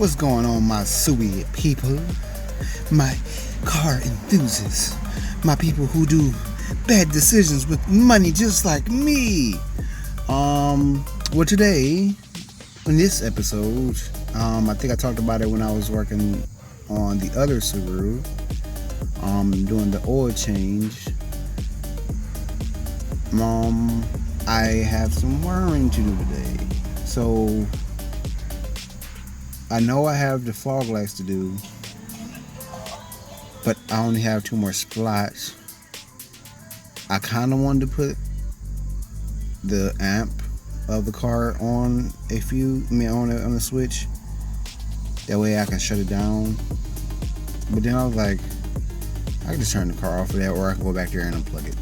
What's going on, my Suey people? My car enthusiasts. My people who do bad decisions with money just like me. Well, today, in this episode, I think I talked about it when I was working on the other Subaru, doing the oil change. I have some wiring to do today. So, I know I have the fog lights to do, but I only have 2 more spots. I kind of wanted to put the amp of the car on on the switch. That way I can shut it down. But then I was like, I can just turn the car off for that, or I can go back there and unplug it.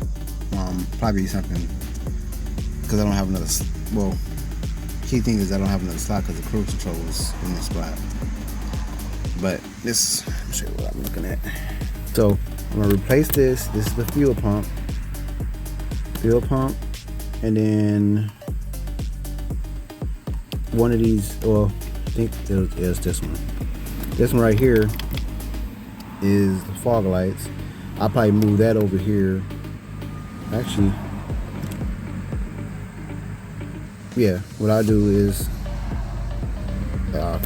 Probably something, because I don't have another. Well, key thing is I don't have another slot because the cruise control is in this spot. But this, let me show you what I'm looking at. So I'm gonna replace this. This is the fuel pump, and then one of these. Well, I think it's this one. This one right here is the fog lights. I'll probably move that over here. Actually, yeah, what I do is I'll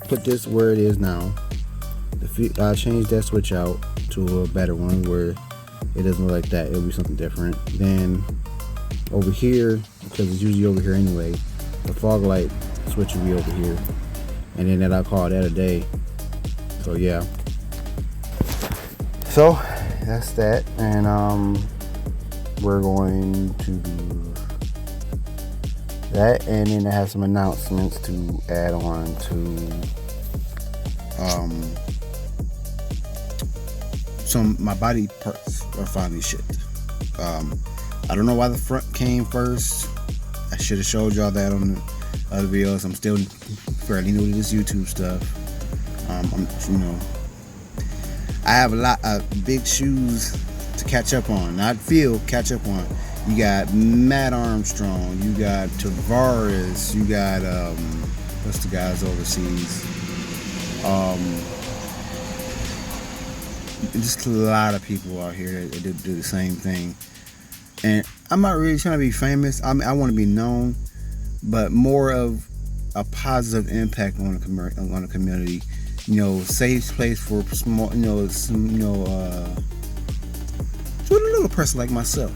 put this where it is now. I'll change that switch out to a better one where it doesn't look like that. It'll be something different. Then over here, because it's usually over here anyway, the fog light switch will be over here, and then I'll call that a day. So yeah. So that's that, and we're going to do that, and then I have some announcements to add on to my body parts are finally shipped. I don't know why the front came first. I should have showed y'all that on the other videos. I'm still fairly new to this YouTube stuff. I have a lot of big shoes to catch up on. Catch up on. You got Matt Armstrong, you got Tavares, you got what's the guys overseas? Just a lot of people out here that do the same thing. And I'm not really trying to be famous. I mean, I want to be known, but more of a positive impact on the community. Safe place for small, a little person like myself,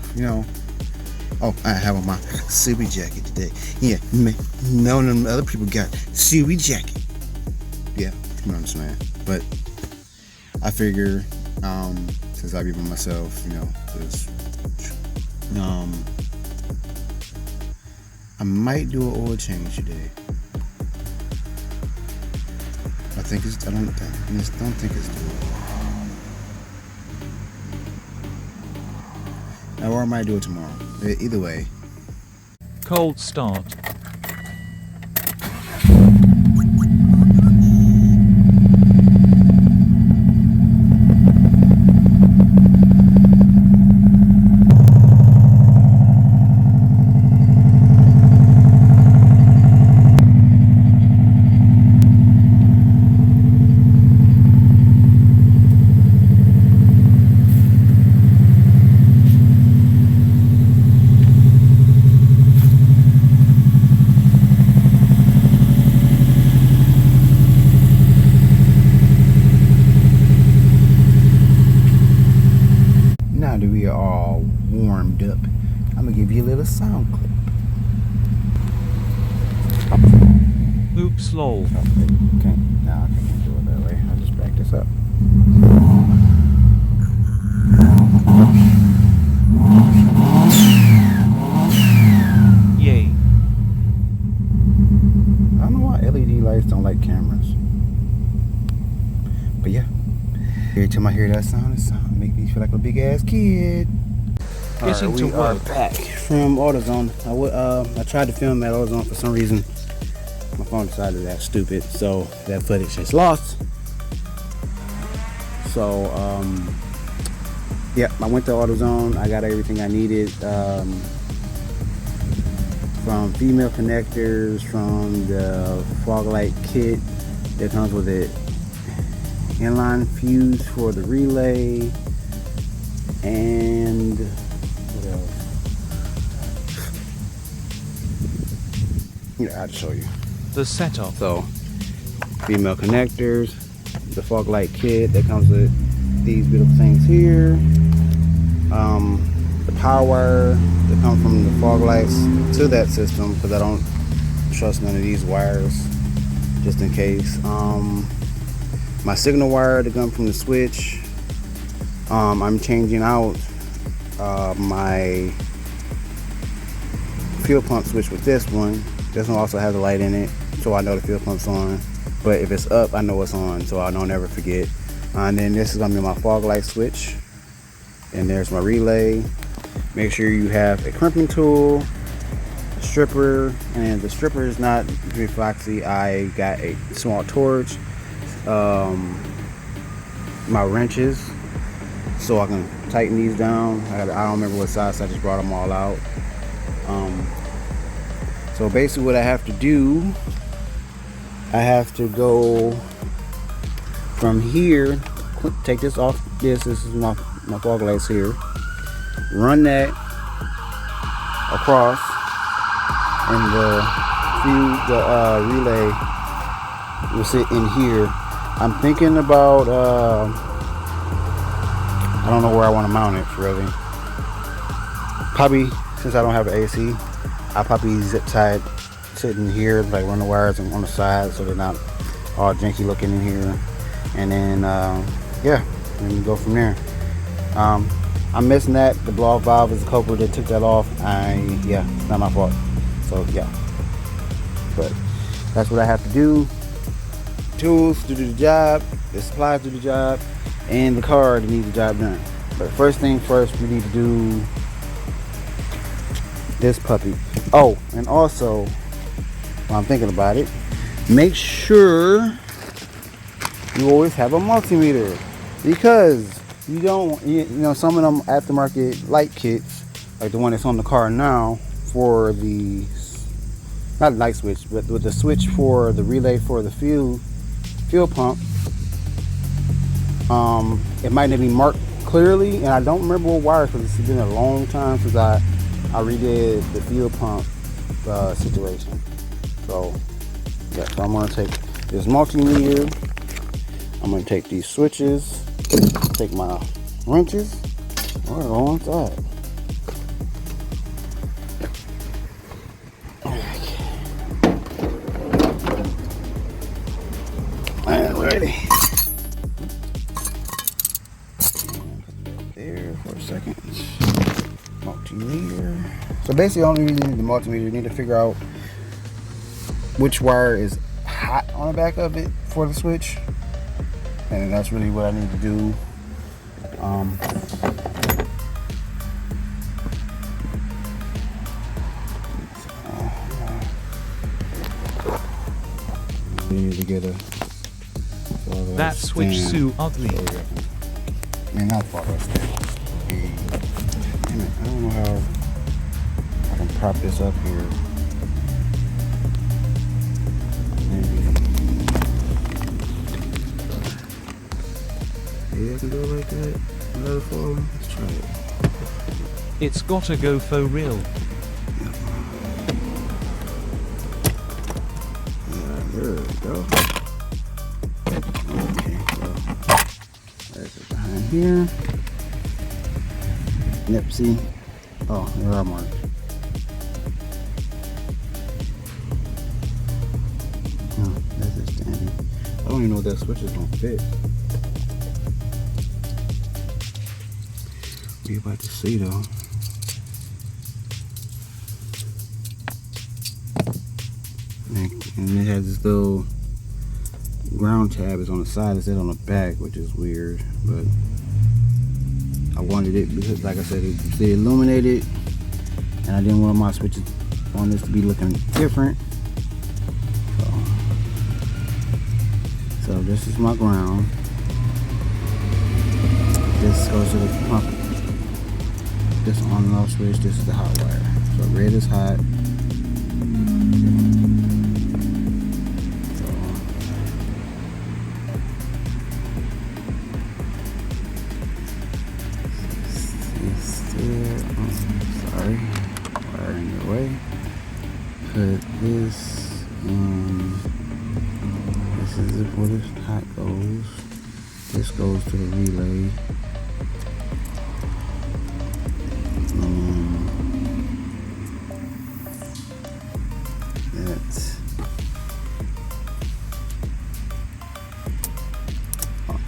Oh, I have on my Subi jacket today. Yeah, none of them other people got Subi jacket. Yeah, you know what I'm saying. But I figure, since I be by myself, I might do an oil change today. I don't think it's doable. Or I might do it tomorrow. Either way. Cold start. We are all warmed up. I'm gonna give you a little sound clip. Oops, lol. Okay, no, I can't do it that way. I'll just back this up. Yay. I don't know why LED lights don't like cameras. But yeah. Every time I hear that sound, it makes me feel like a big ass kid. Getting Alright, to we are work. back from AutoZone. I tried to film at AutoZone for some reason. My phone decided to act stupid, so that footage is lost. So, yeah, I went to AutoZone. I got everything I needed. from female connectors, from the fog light kit that comes with it, inline fuse for the relay, and what else? Yeah, I'll show you. The setup. So, female connectors, the fog light kit that comes with these beautiful things here, the power wire that comes from the fog lights to that system, because I don't trust none of these wires, just in case. My signal wire that comes from the switch. I'm changing out my fuel pump switch with this one. This one also has a light in it, so I know the fuel pump's on. But if it's up, I know it's on, so I don't ever forget. And then this is gonna be my fog light switch. And there's my relay. Make sure you have a crimping tool, a stripper, and the stripper is not very foxy. I got a small torch, my wrenches, so I can tighten these down. I don't remember what size, I just brought them all out. So basically what I have to do, I have to go from here, take this off, this is my fog lights here, run that across, and the relay will sit in here. I'm thinking about, I don't know where I want to mount it really. Probably, since I don't have an AC, I'll probably zip tie it sitting here, like run the wires on the side so they're not all janky looking in here. And then, yeah, and go from there. I'm missing that. The blow off valve is the culprit that took that off. Yeah, it's not my fault. So, yeah. But that's what I have to do. Tools to do the job, the supplies to do the job, and the car to need the job done. But first thing first, we need to do this puppy. Oh, and also, while I'm thinking about it, make sure you always have a multimeter, because you don't, you know, some of them aftermarket light kits, like the one that's on the car now, for the, not light switch, but with the switch for the relay for the fuel pump, it might not be marked clearly, and I don't remember what wire, because it's been a long time since I redid the fuel pump situation. So yeah, so I'm gonna take this multimeter, I'm gonna take these switches, take my wrenches, we're going inside. And ready. There for a second. Multimeter. So basically, only reason you need the multimeter, you need to figure out which wire is hot on the back of it for the switch, and that's really what I need to do. You need to get a That switch so ugly. Man, not far west. Damn it, I don't know how I can prop this up here. Maybe I can do it like that. Another form. Let's try it. It's gotta go for real. There we go. Okay, well, there's it behind here. Yep, see? Oh, there are marks. Oh, that's just standing. I don't even know if that switch is gonna fit. We're about to see though. And it has this little ground tab is on the side instead on the back, which is weird, but I wanted it because, like I said, it's illuminated, and I didn't want my switches on this to be looking different. So this is my ground. This goes to the pump. This on and off switch. This is the hot wire. So red is hot, Sorry, wire in your way. Put this in. This is where this hot goes. This goes to the relay. That's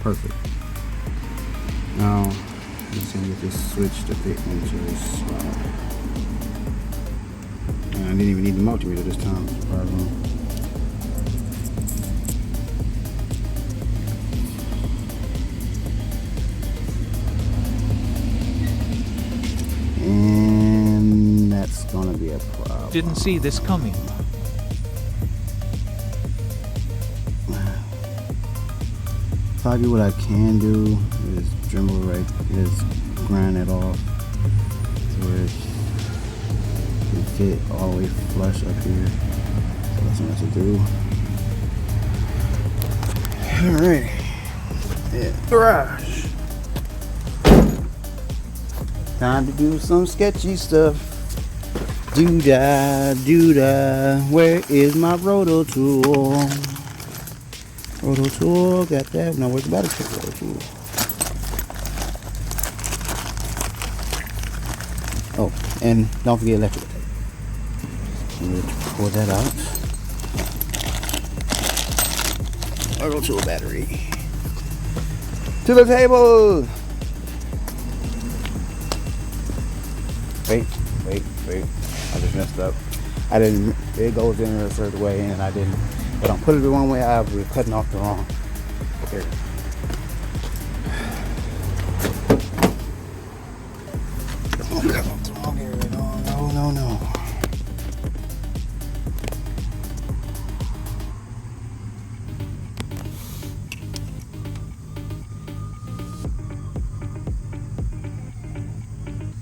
perfect. Now let's see if this switch to fit into this slot. I didn't even need the multimeter this time. Surprisingly. And that's gonna be a problem. Didn't see this coming. Probably what I can do is dremel right, is grind it off to where it can fit all the way flush up here. So that's what I have to do. Alright. Yeah, garage. Time to do some sketchy stuff. Doo-dah, doo-dah. Where is my roto tool? Roto tool, got that. Now where's the battery check roto tool? Oh, and don't forget electrical tape. I'm going to pull that out. Roto tool battery. To the table! Wait. I just messed up. I didn't, it goes in a certain way and I didn't. But I put it the wrong way, I was cutting off the wrong. Here. Oh, cut off the wrong area. No.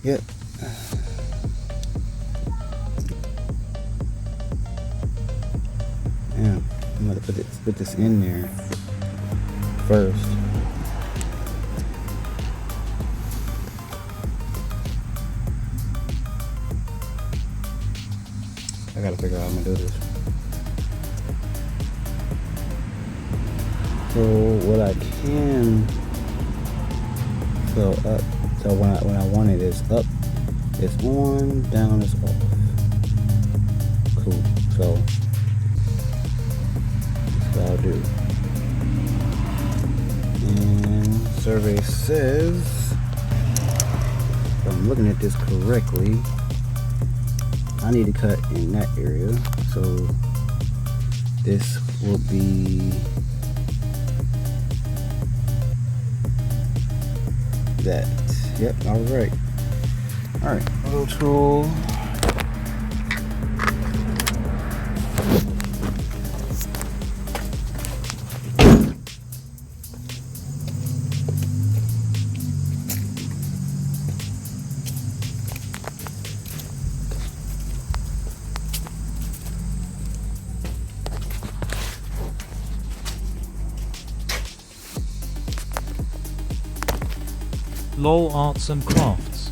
Yep. Yeah, I'm gonna put this in there first. I gotta figure out how I'm gonna do this. So what I can fill up. So when I want it is up, it's on, down is off. Cool. So that's what I'll do. And survey says, if I'm looking at this correctly, I need to cut in that area. So this will be that. Yep, I was right. Alright, little tool. LOL Arts and Crafts.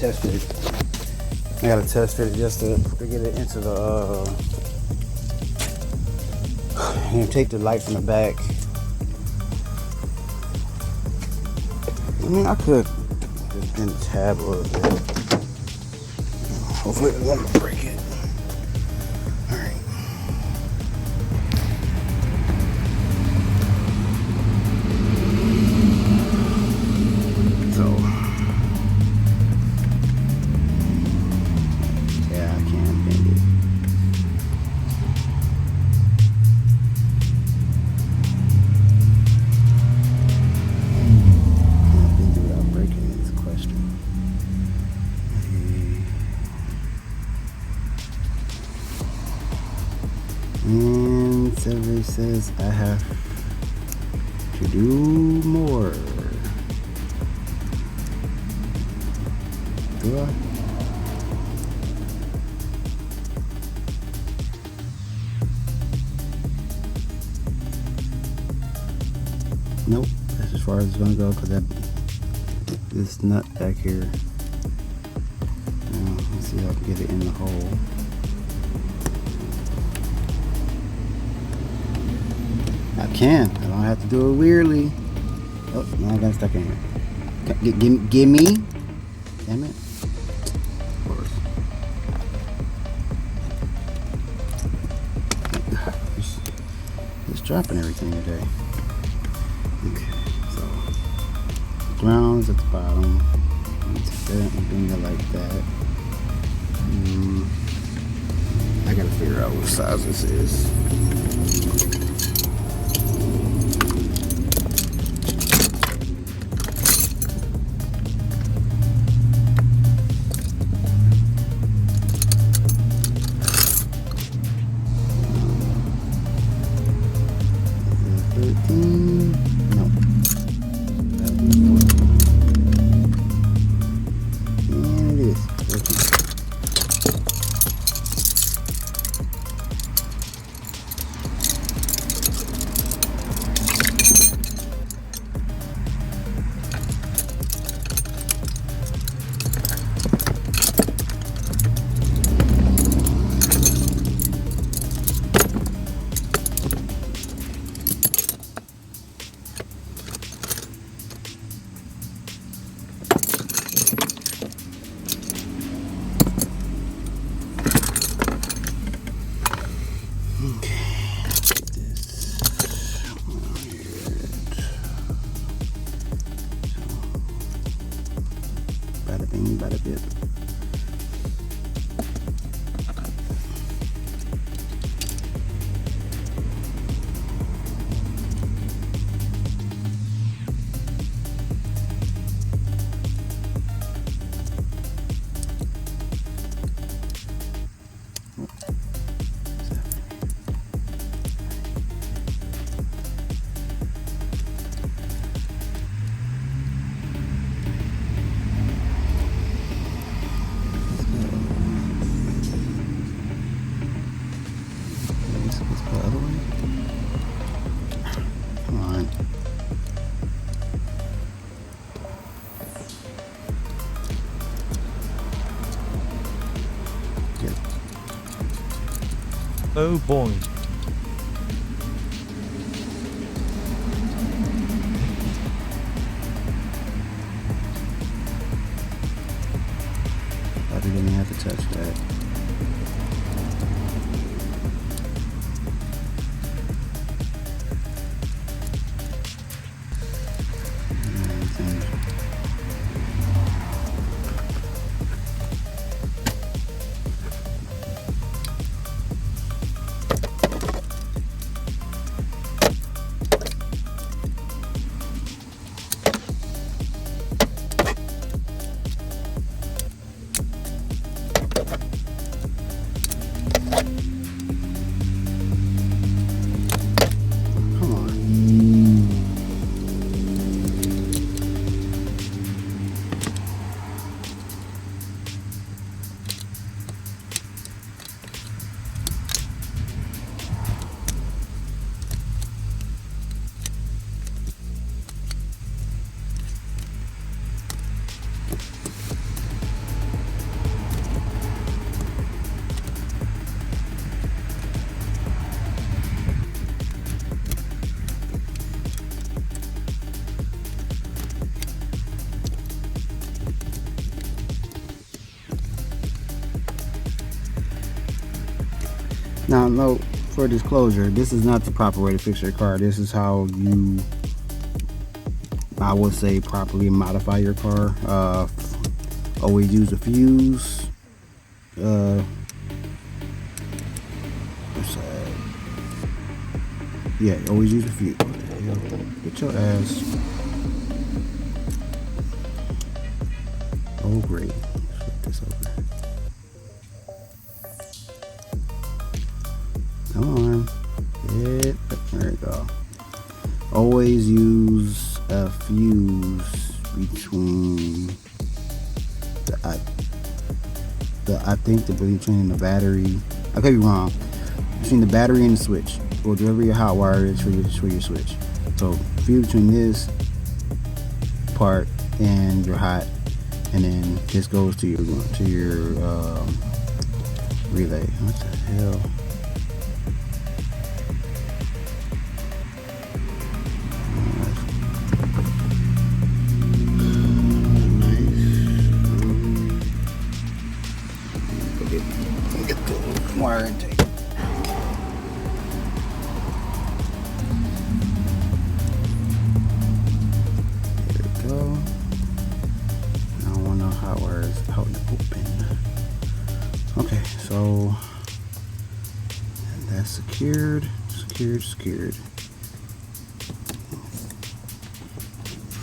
test fit it. I gotta test fit it just to get it into the and take the light from the back. I mean, I could just bend the tab a little bit. Hopefully it won't break it. Alright. So yeah, I can't bend it. And survey says I have to do more. Do I? Nope, that's as far as it's gonna go because this nut back here. Let's see if I can get it in the hole. I can. I don't have to do it weirdly. Oh, now I got stuck in here. Give me. Damn it. Of course. Just dropping everything today. Okay, so ground is at the bottom. Take that and bring it like that. I gotta figure out what size this is. Bada bing, bada bip. Oh boy. Probably didn't have to touch that. Now, note for disclosure, this is not the proper way to fix your car. This is how you, I would say, properly modify your car. Always use a fuse. Yeah, always use a fuse. Get your ass. Oh, great. Flip this over. Come on. There we go. Always use a fuse between I think between the battery. I could be wrong. Between the battery and the switch, or wherever your hot wire is for your switch. So fuse between this part and your hot, and then this goes to your relay. What the hell? Get the wire intake. There we go. Now I want to know how wire is out and open. Okay, so that's secured.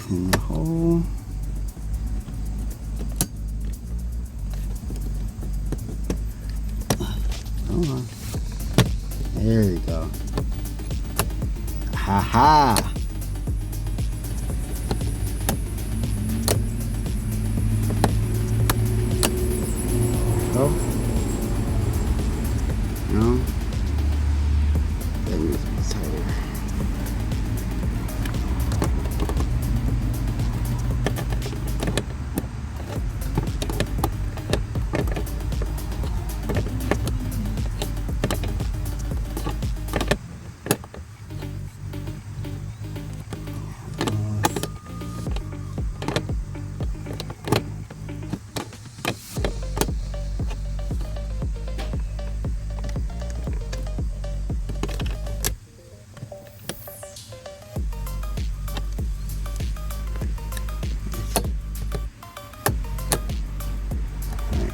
In the hole. Hold on. There you go. Ha ha. Go. No. That needs to be tighter.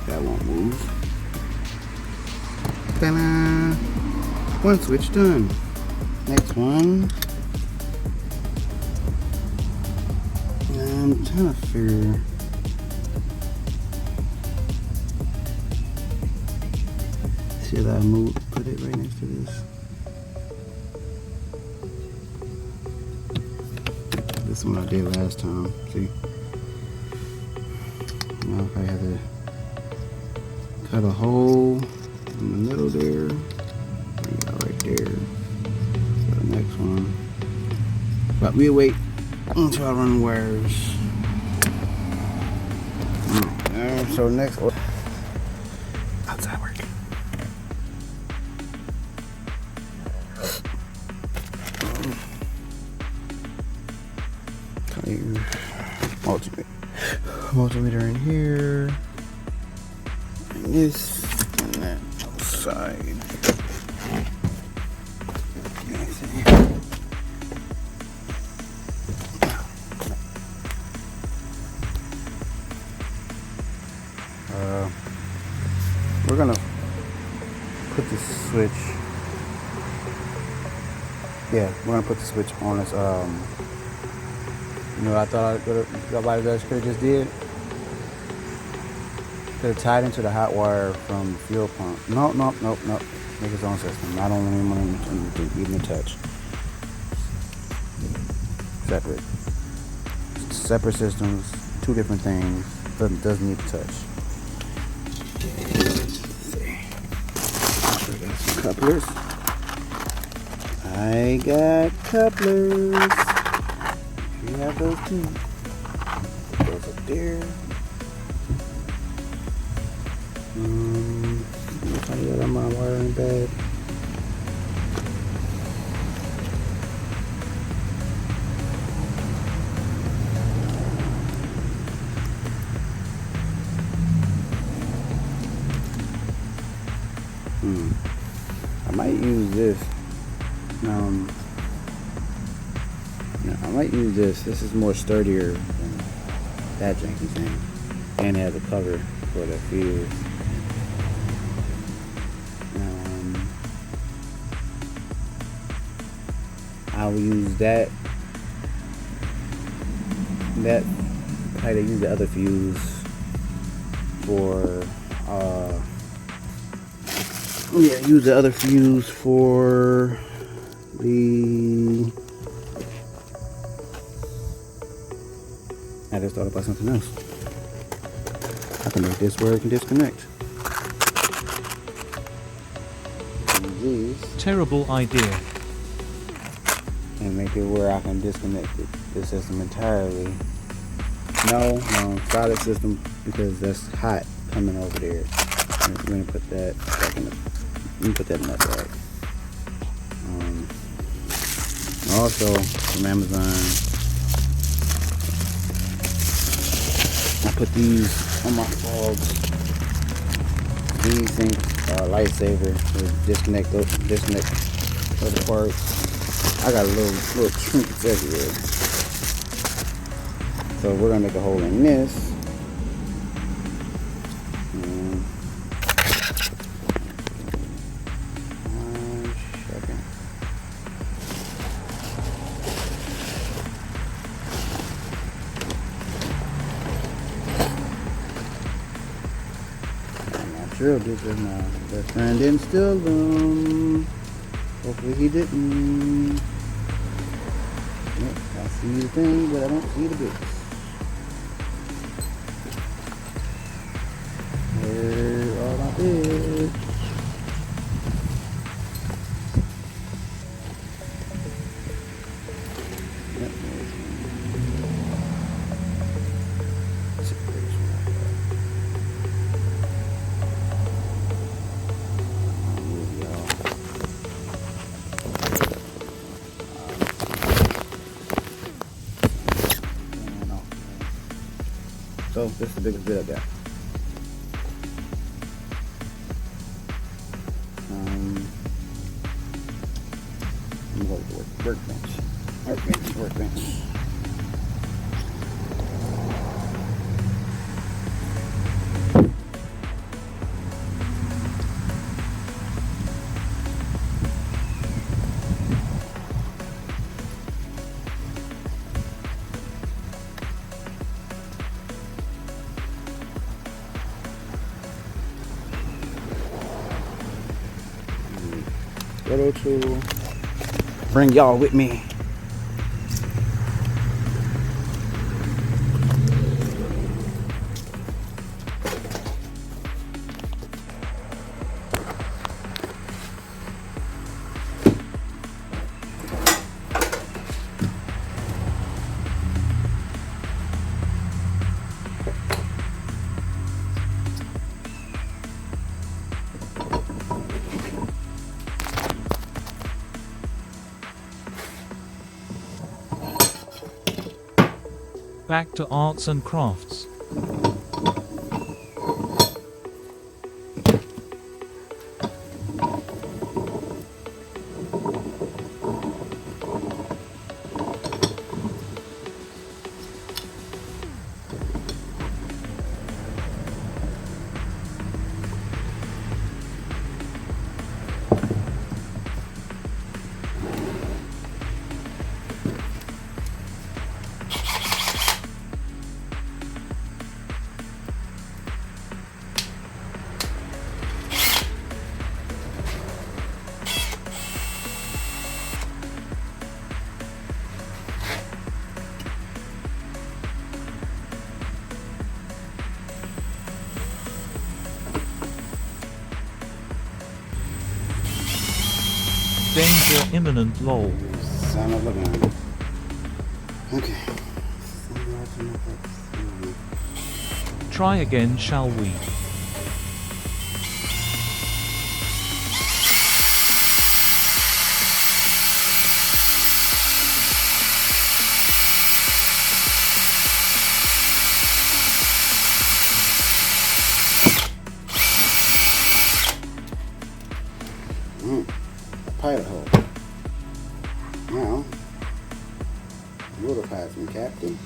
That won't move. Ta-da! One switch done. Next one. I'm trying to figure. Should I put it right next to this? This one I did last time. See? Now if I have to cut a hole in the middle there. Yeah, right there. So the next one. But we'll wait until I run wires. So next, outside work. Multimeter in here. This and that outside. We're gonna put the switch. Yeah, we're gonna put the switch on this. You know, I thought nobody else could have just did. Could have tied into the hot wire from the fuel pump. Nope. Make his own system. I don't want him to even touch. Separate systems, two different things. Doesn't need to touch. Couplers. I got couplers. You have those too. Those up there. I got my wiring bag. I might use this. I might use this. This is more sturdier than that janky thing. And it has a cover for the fuse. I'll use that. I use the other fuse for use the other fuse for the. I just thought about something else. I can make this where it can disconnect. Terrible idea. And make it where I can disconnect the system entirely. No, solid system, because that's hot coming over there. And we're gonna put that back in the. Let me put that in that bag. Also from Amazon, I put these on my fogs. These things, lifesaver, to disconnect other parts. I got little trinkets everywhere. So we're gonna make a hole in this. Sure did this. My best friend didn't steal them. Hopefully he didn't. Yep, I see the thing, but I don't see the bits. Where are my bits? Yep, there's So this is the biggest bit I got. I'm going to go to the workbench. Photo tool. Bring y'all with me. Back to arts and crafts. Danger imminent, lol. Son of a gun. Okay. Try again, shall we? A pilot hole. Now, little pass me, Captain.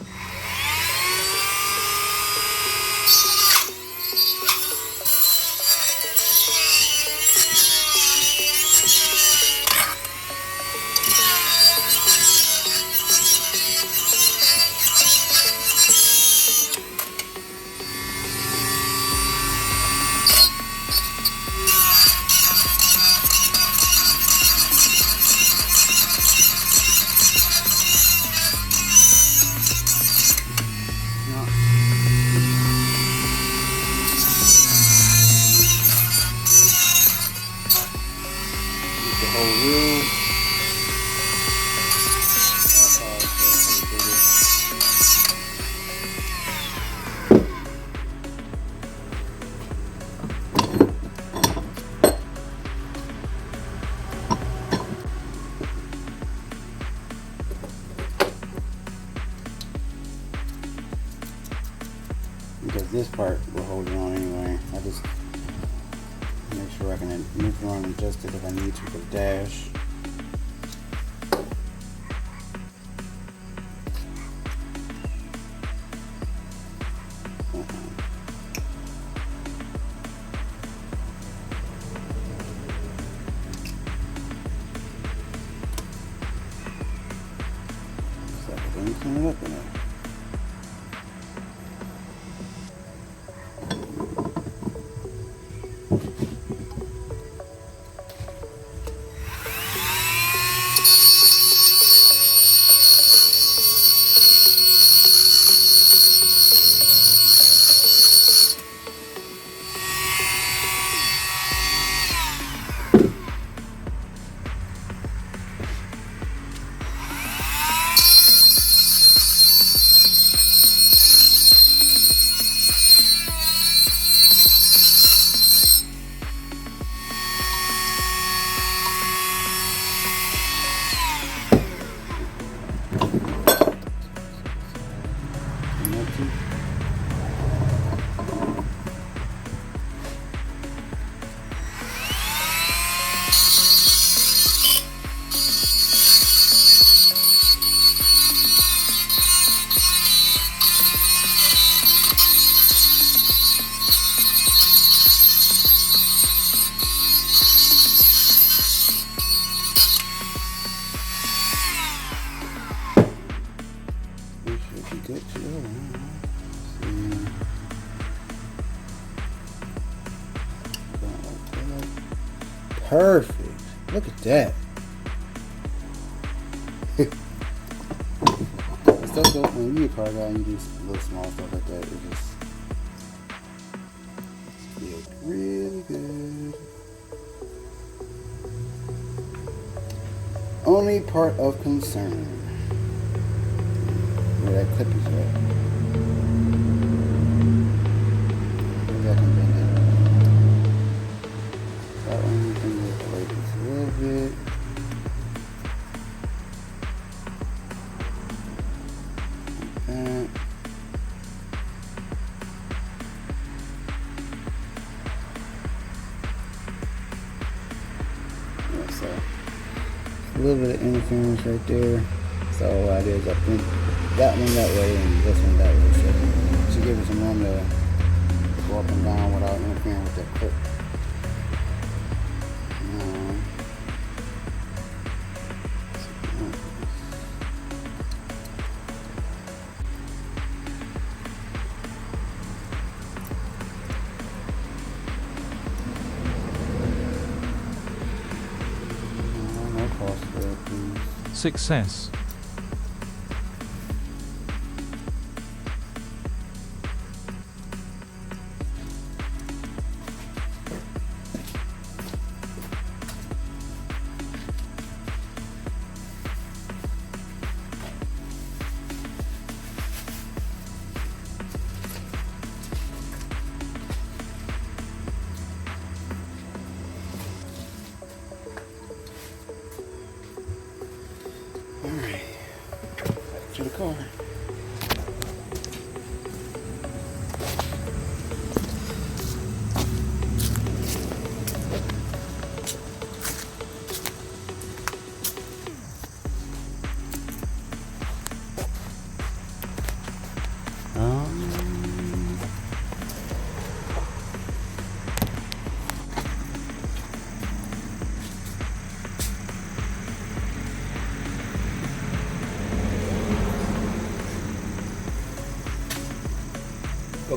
Because this part will hold it on anyway. I just make sure I can move it around and adjust it if I need to for the dash. So let me clean it up in there. Good to go. Perfect. Look at that. Stuff goes when you car guy and you do little small stuff like that. It just feels really good. Only part of concern. Where that clip is at. Maybe I can bend it. That one we can just wait just a little bit. Like that. Yeah, so a little bit of interference right there. So all I did is I bent that one that way and this one that way. So to give it some room to go up and down without interfering with that clip. No cost there, please. Success. Alright, back to the car.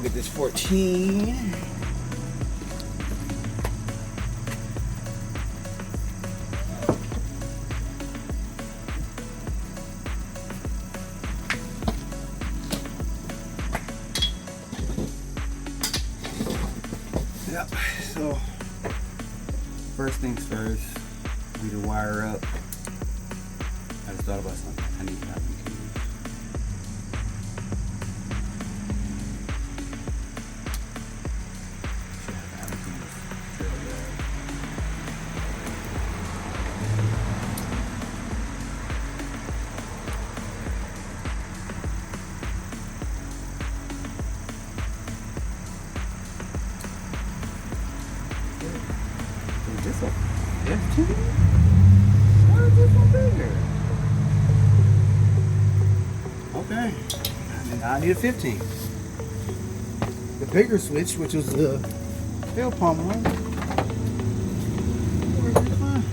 get this 14. Yep, so first things first, we need to wire up. I just thought about something I need to have you use. Should have everything filled up. Is this a 15? Why is this one bigger? Okay, and now I need a 15. The bigger switch, which was the tail pump one, worked just fine.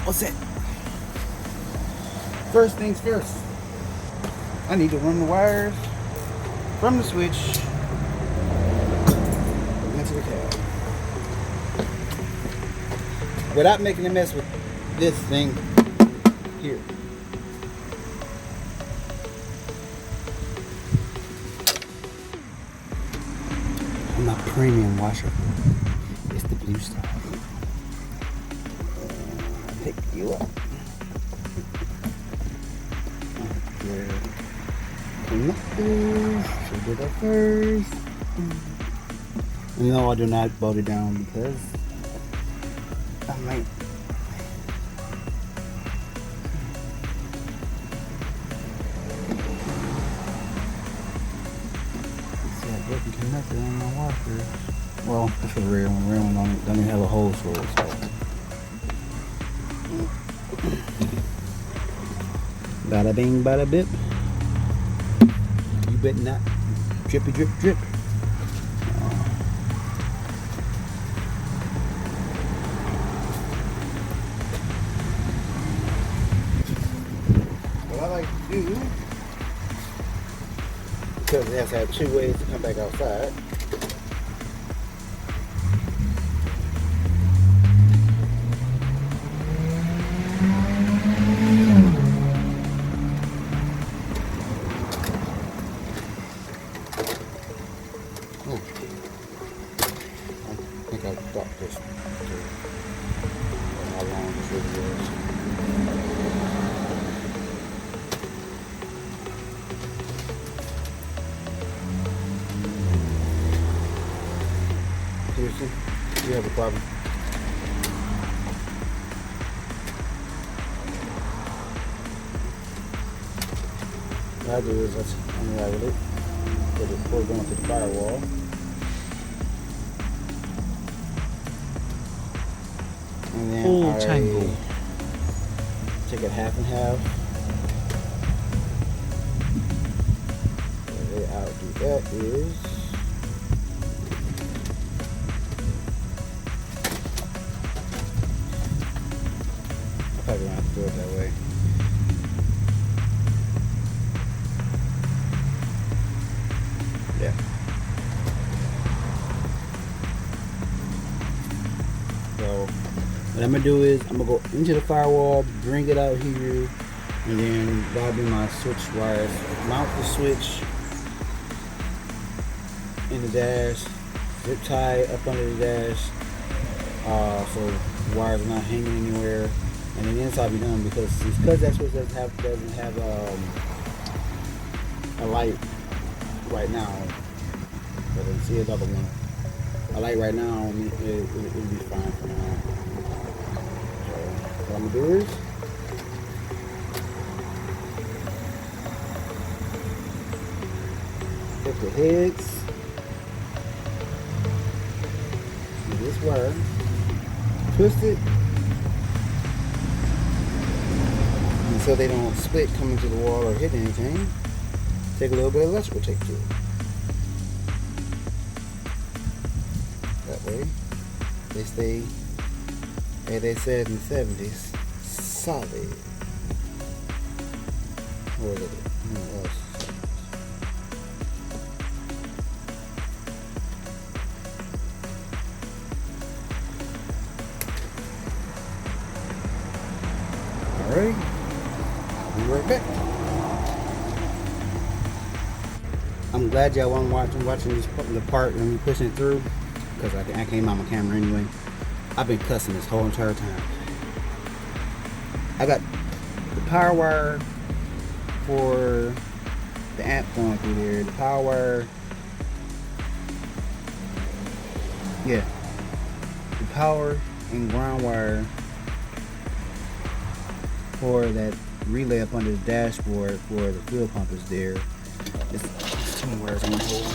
What's that? First things first. I need to run the wires from the switch into the cab without making a mess with this thing here. I'm not premium washer. It's the blue stuff. Pick you up. There. Connectors. Should do that first. No, I do not bolt it down because I might. See, I broken connector on my washer. Well, that's for the rear one. The rear one don't even have a hole for it. So. Bada bing, bada bip. You better not drippy drip drip. What I like to do, because it has to have two ways to come back outside. I think I've got this how long this video is. Seriously? You have a problem? What I do is let's unravel it. Put it before going to the firewall. And then All tangle. Take it half and half. The way I'll do that is I probably don't have to do it that way. Yeah. What I'm gonna do is I'm gonna go into the firewall, bring it out here, and then that'll be my switch wires. Mount the switch in the dash, zip tie up under the dash, so the wires are not hanging anywhere. And then the inside be done because that switch doesn't have a light right now. But you see another one. A light right now, it'll be fine for now. So what I'm gonna do is hit the heads. This wire, twist it, and so they don't split coming to the wall or hit anything. Take a little bit of electrical tape to it. That way, they stay, as they said in the 70s, solid. Or is it? Alright, I'll be right back. I'm glad y'all weren't watching this the part when we pushing it through, because I came out my camera anyway. I've been cussing this whole entire time. I got the power wire for the amp going through there. The power wire, yeah, the power and ground wire for that relay up under the dashboard for the fuel pump is there. It's 2 wires on the hole.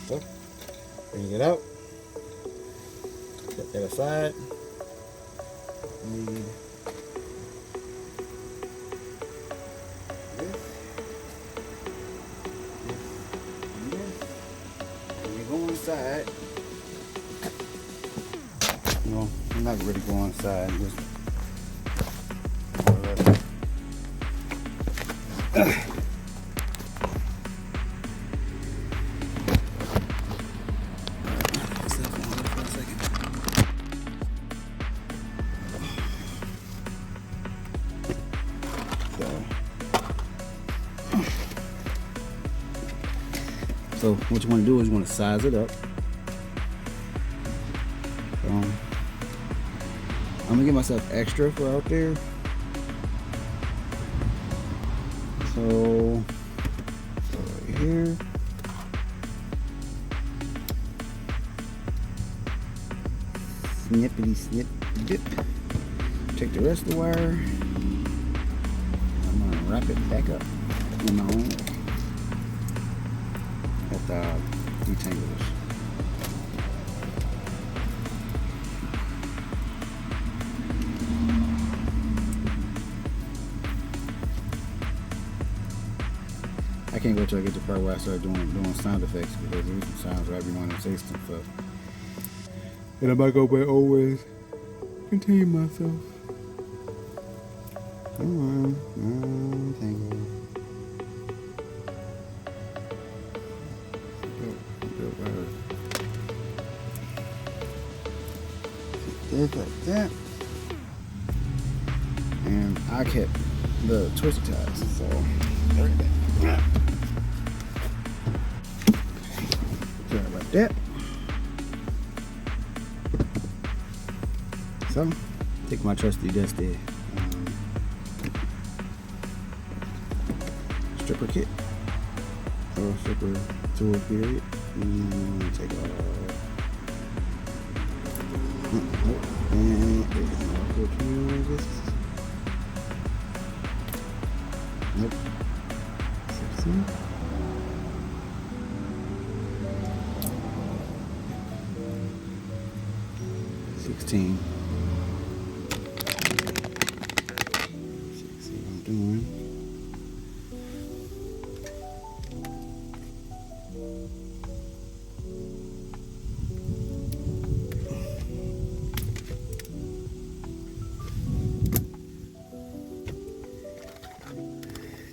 So, bring it out. Set that aside. Need this. And this. And you go inside. No, I'm not ready to go inside. Just so what you want to do is you want to size it up. I'm gonna give myself extra for out there. So right here. Snippity snip dip. Take the rest of the wire. I'm gonna wrap it back up in my own way. At the detanglers. I can't wait till I get to the part where I start doing sound effects, because there's some sounds where I be wanting to say some stuff. And I'm not gonna always contain myself. Come on, untangle. Just like that. And I kept the twisty ties, so right there. Sorry about that. So, take my trusty dusty stripper kit, or stripper tool period, and take off. And nope. 16. See what I'm doing.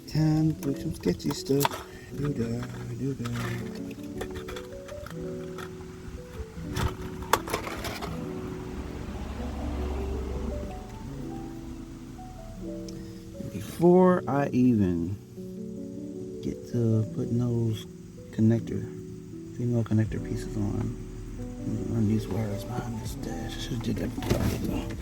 Time to do some sketchy stuff. Do that. before I even get to putting those female connector pieces on, I'm gonna run these wires behind this dash. I should have did that before I did that.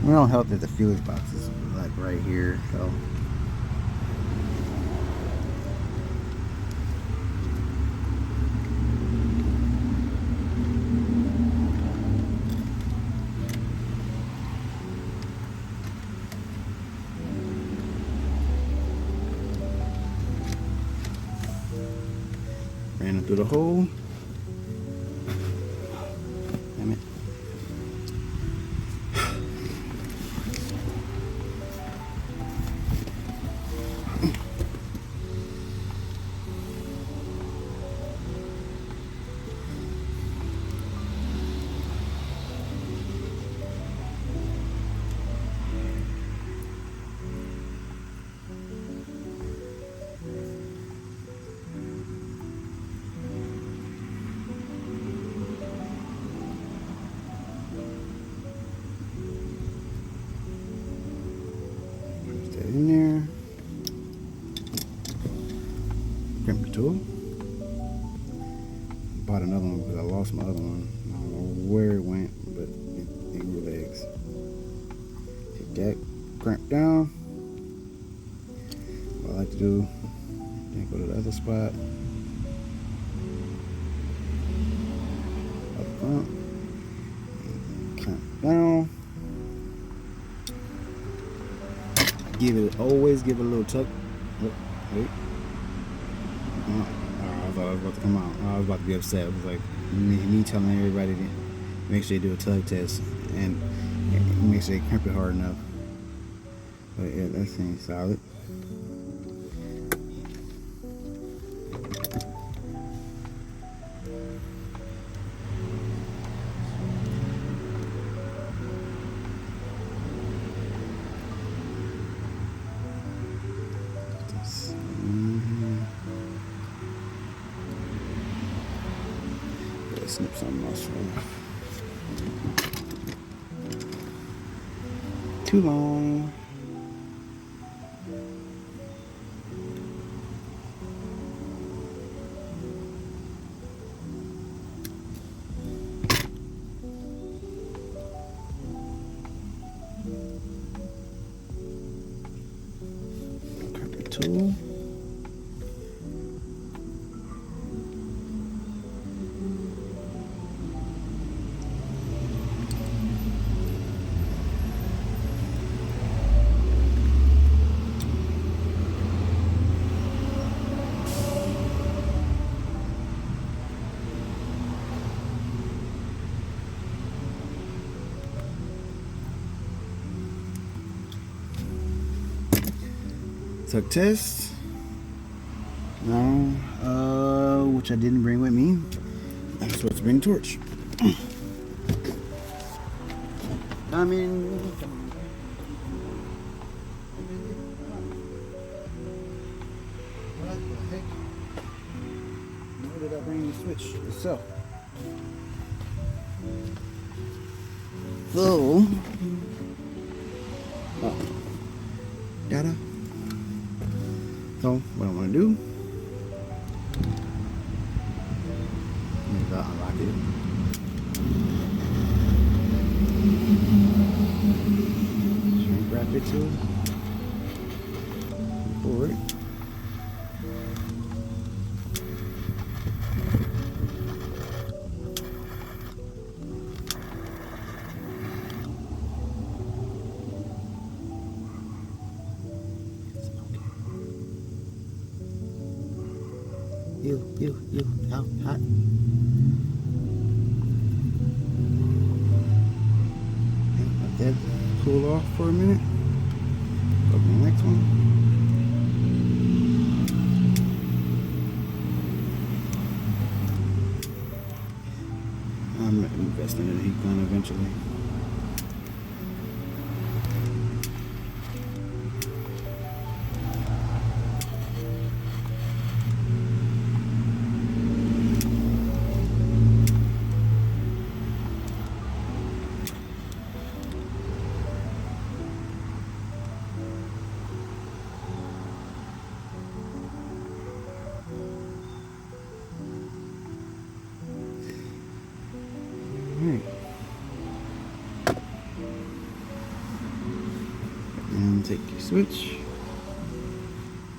It don't help that the fuse box is like right here, so. Ran it through the hole. Damn it. In there. Crimp the tool. Bought another one because I lost my other one. I don't know where it went, but it grew legs. Take that, crimp down. What I like to do, then go to the other spot. Up front. Crimp down. Always give it a little tuck. Look, wait. I thought I was about to come out. I was about to be upset. It was like me telling everybody to make sure they do a tug test and make sure they crimp it hard enough. But yeah, that seems solid. Snip something else from too long. Grab the tool. Tuck test. Now, which I didn't bring with me. I'm supposed to bring a torch. Come in. What the heck? Where did I bring the switch itself? So, data. So, what I want to do is unlock it. Shrink wrap it to forward. You, out, hot. Let that cool off for a minute. Go to the next one. I'm investing in a heat gun eventually. And take your switch.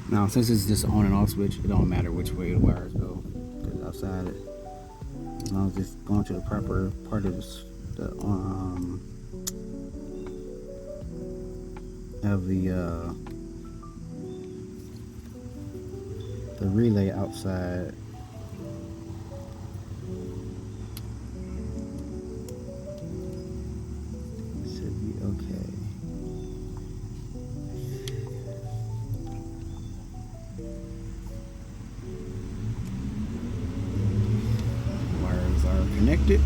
Now, since it's just on and off switch, it don't matter which way the wires go. Because outside it, as long as it's going to the proper part of the relay outside. Should be okay. Wires are connected.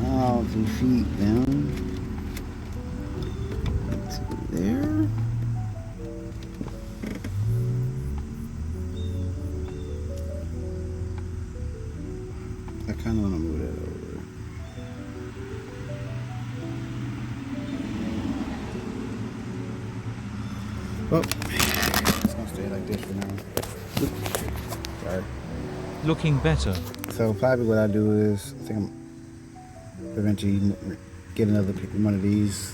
Now 2 feet down to there. I kind of want to move that over. Well, it's gonna stay like this for now. Sorry. Looking better. So probably what I do is, I think I'm eventually get another one of these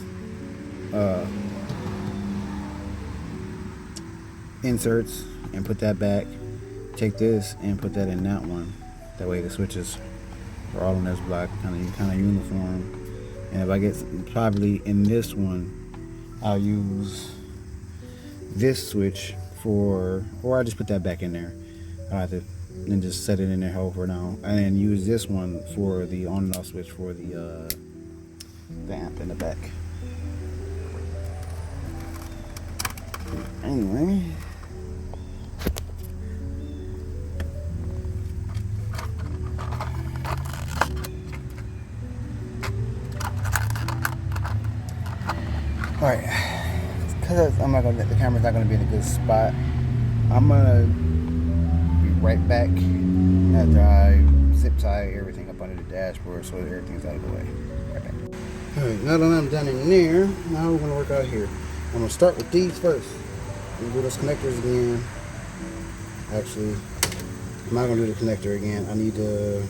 inserts and put that back. Take this and put that in that one. That way the switches are all on this block, kind of uniform. And if I get probably in this one, I'll use this switch for, or I just put that back in there. I have to then just set it in there for now, and then use this one for the on and off switch for the amp in the back. Anyway. Alright, because I'm not gonna, the camera's not gonna be in a good spot, I'm gonna be right back after I zip tie everything up under the dashboard so everything's out of the way. Right back. Alright, now that I'm done in there, now we're gonna work out here. I'm gonna start with these first. I'm gonna do those connectors again. Actually, I'm not gonna do the connector again. I need to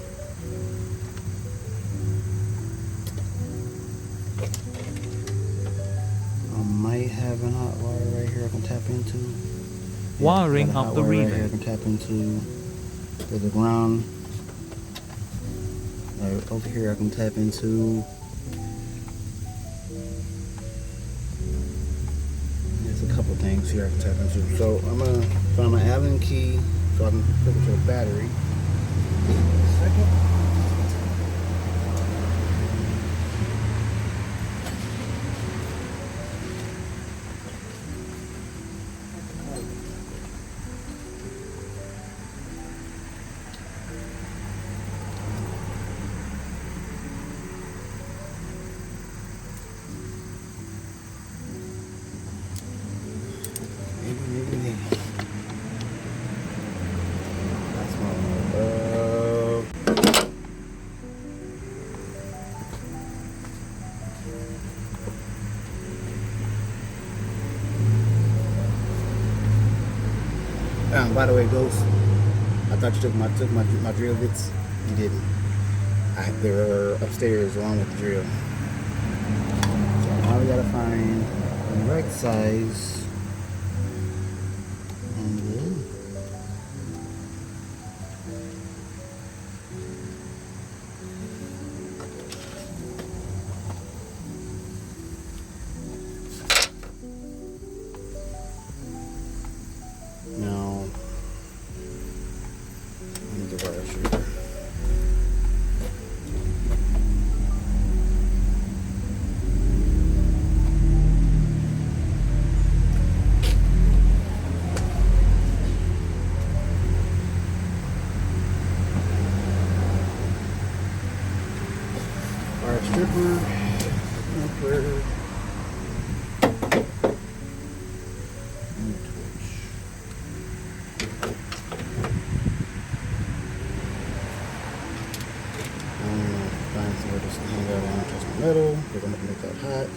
might have a hot wire right here I can tap into. Wiring up the relay. Right here I can tap into. There's a ground. Over here I can tap into. There's a couple things here I can tap into. So I'm gonna find my Allen key so I can hook it to a battery. Second. By the way, Ghost, I thought you took my drill bits. You didn't. They were upstairs along with the drill. So now we gotta find the right size. And then now I need the wire shooter. got hot.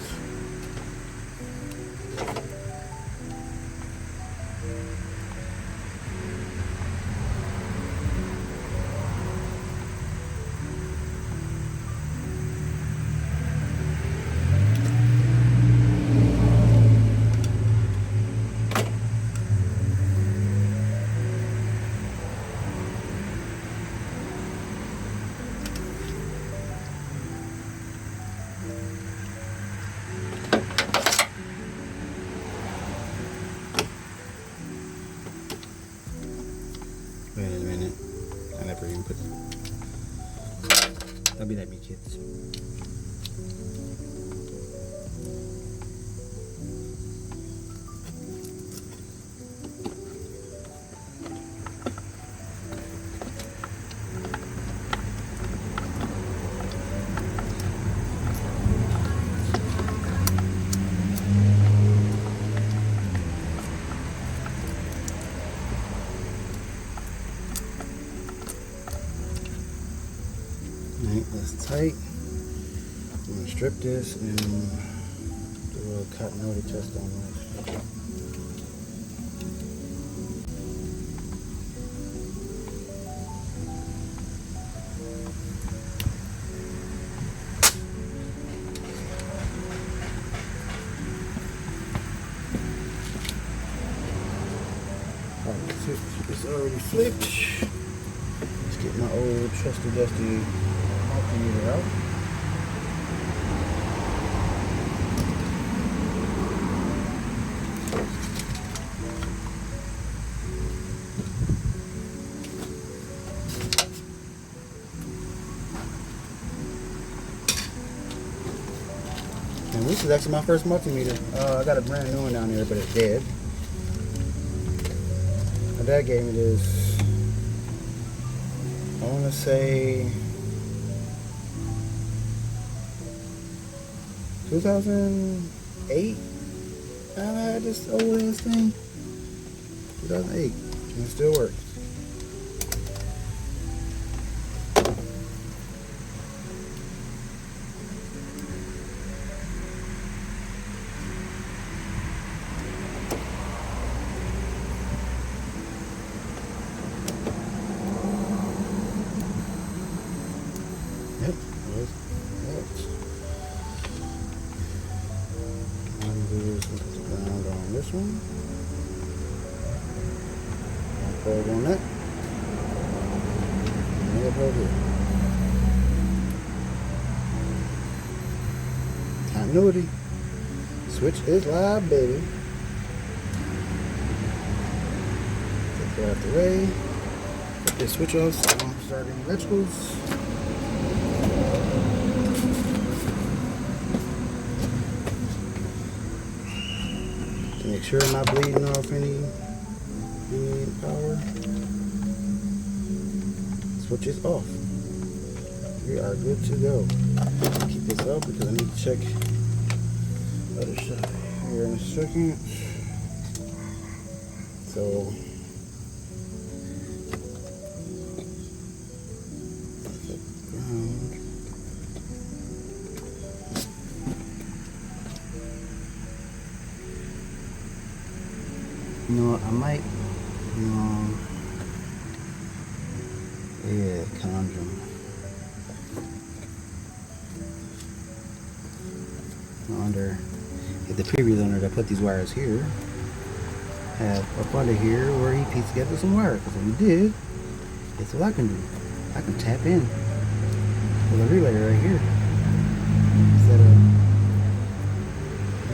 Wait a minute. I never even put. Don't be like me, kids. Alright, that's tight. I'm gonna strip this and do a little continuity test on this. Alright, it's already flipped. Let's get my old trusty dusty multimeter out. And this is actually my first multimeter. I got a brand new one down here, but it's dead. My dad gave me this, I want to say 2008. I had this old ass thing. 2008, and it still works. Yep, there's that. I'm going to put the ground on this one. One probe on that. Another probe here. Continuity. Switch is live, baby. Take that out the way. Put this switch off so I don't start any electricals. To make sure I'm not bleeding off any power. Switch is off. We are good to go. Keep this up because I need to check the other side here in a second. So ground. You know what, I might, yeah, conundrum. Under, hit the previous owner that put these wires here, have up under here where he pieced together some wire. Because if he did, that's what I can do. I can tap in with a relay right here. Instead of,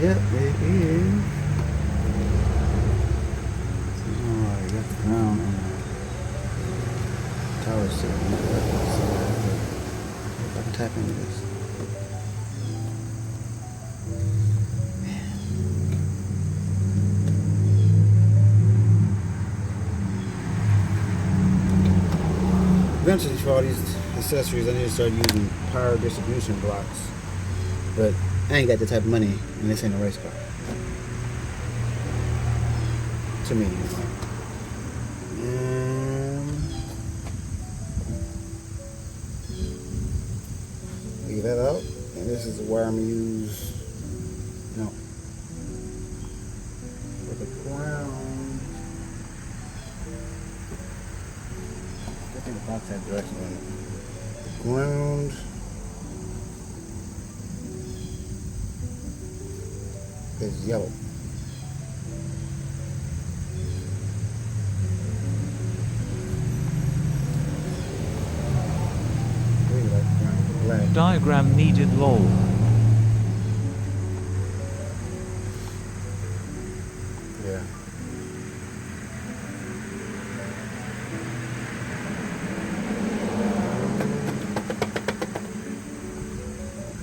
yep, it is. Oh, I got the ground and the tower sitting right outside. If I can tap into this. Eventually, for all these accessories, I need to start using power distribution blocks. But I ain't got the type of money, and this ain't a race car. To me, anyway. And leave that out. And this is the wire I'm gonna use box had direction on it. The ground is yellow. Really like the ground is black. Diagram needed lol. Yeah.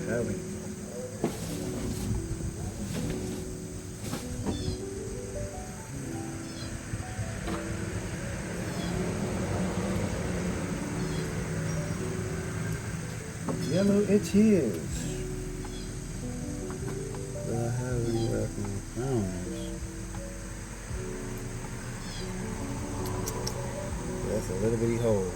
Heavy. Yellow it is. But I have anywhere I can found this. That's a little bitty hole.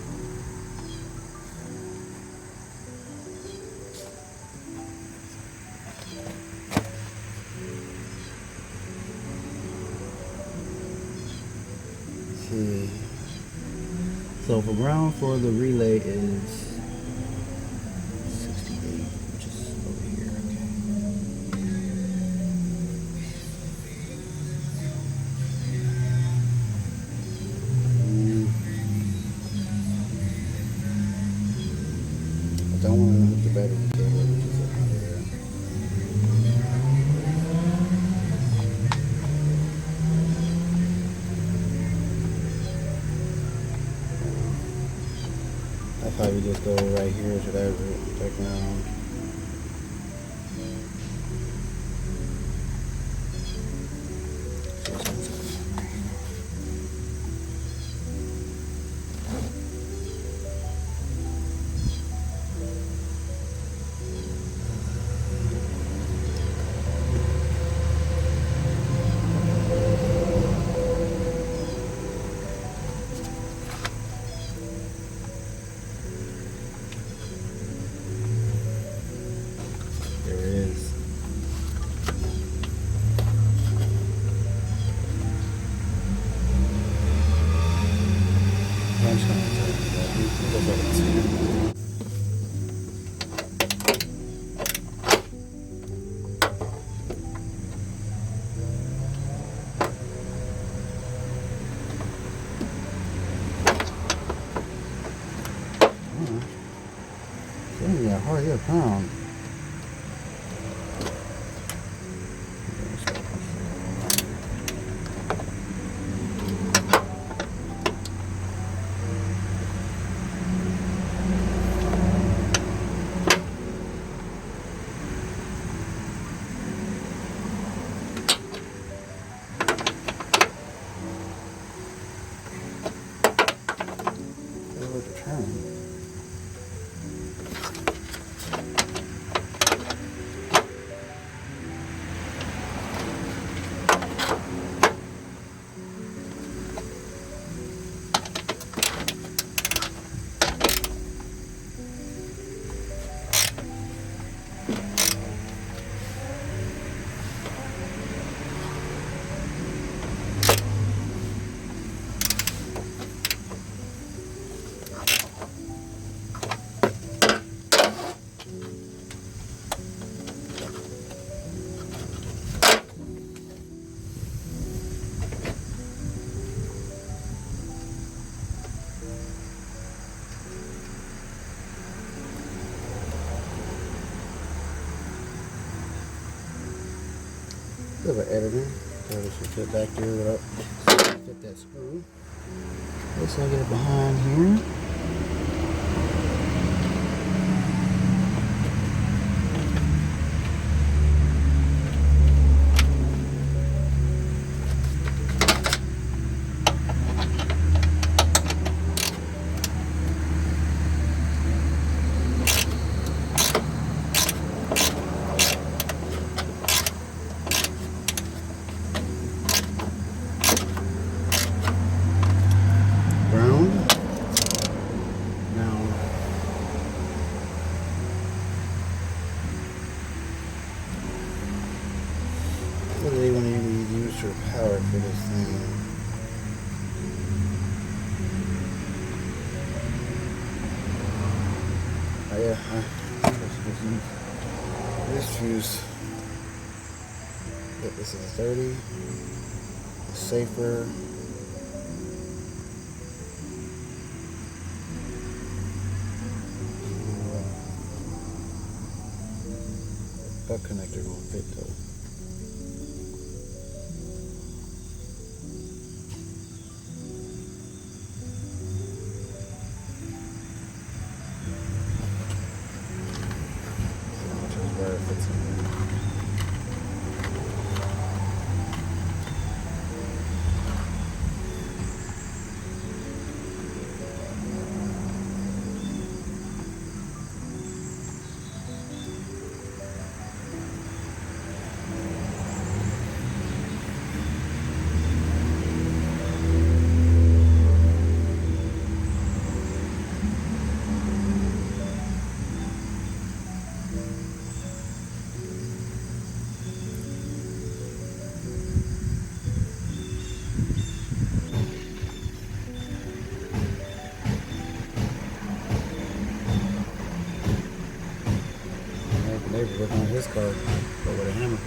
Let's see. So for ground for the relay is 68, which is over here. Okay. I don't want to hook the battery cable, which is up under there. That's how you just go right here to that ground. There it is. I'm just gonna turn it up. Yeah, hardly a pound. Bit of editing. Probably should fit back there without fit that screw. Let's get it behind here. What do they want to use for power for this thing? use, this is 30, safer. Butt connector won't fit though. Where it fits in there. Neighbor working on his car, but with a hammer.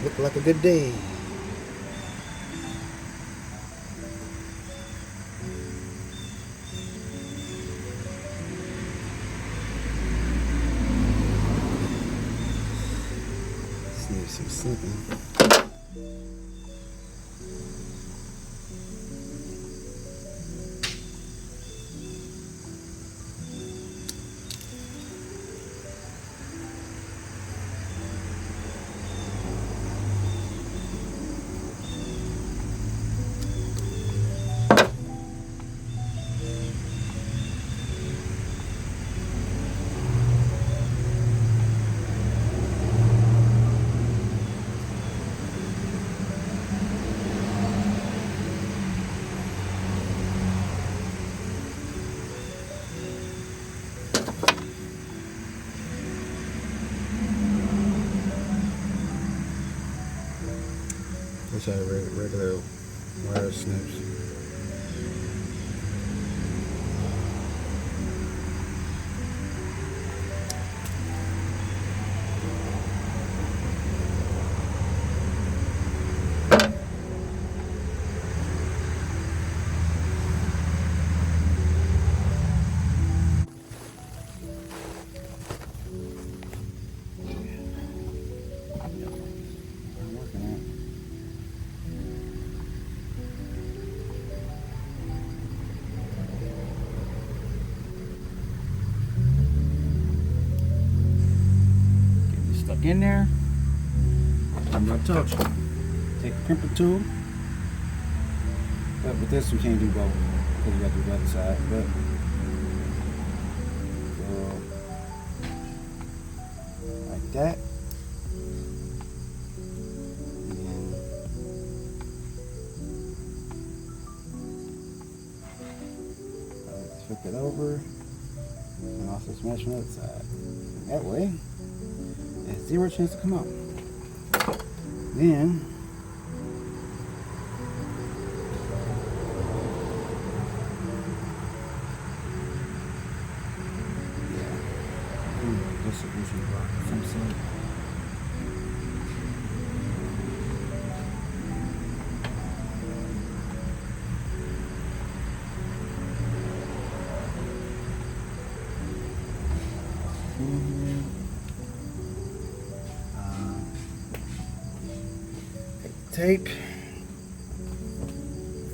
Look like a good day. Just need some slipping. Wish I had regular wire snips. I'm working on it. Stuck in there. I'm not touching. Take a crimper tool. But with this we can't do both because we got to do the other side. But like that. And flip it over and also smash on the other side. That way. There's zero chance to come out. Then distribution block of some sort. Tape.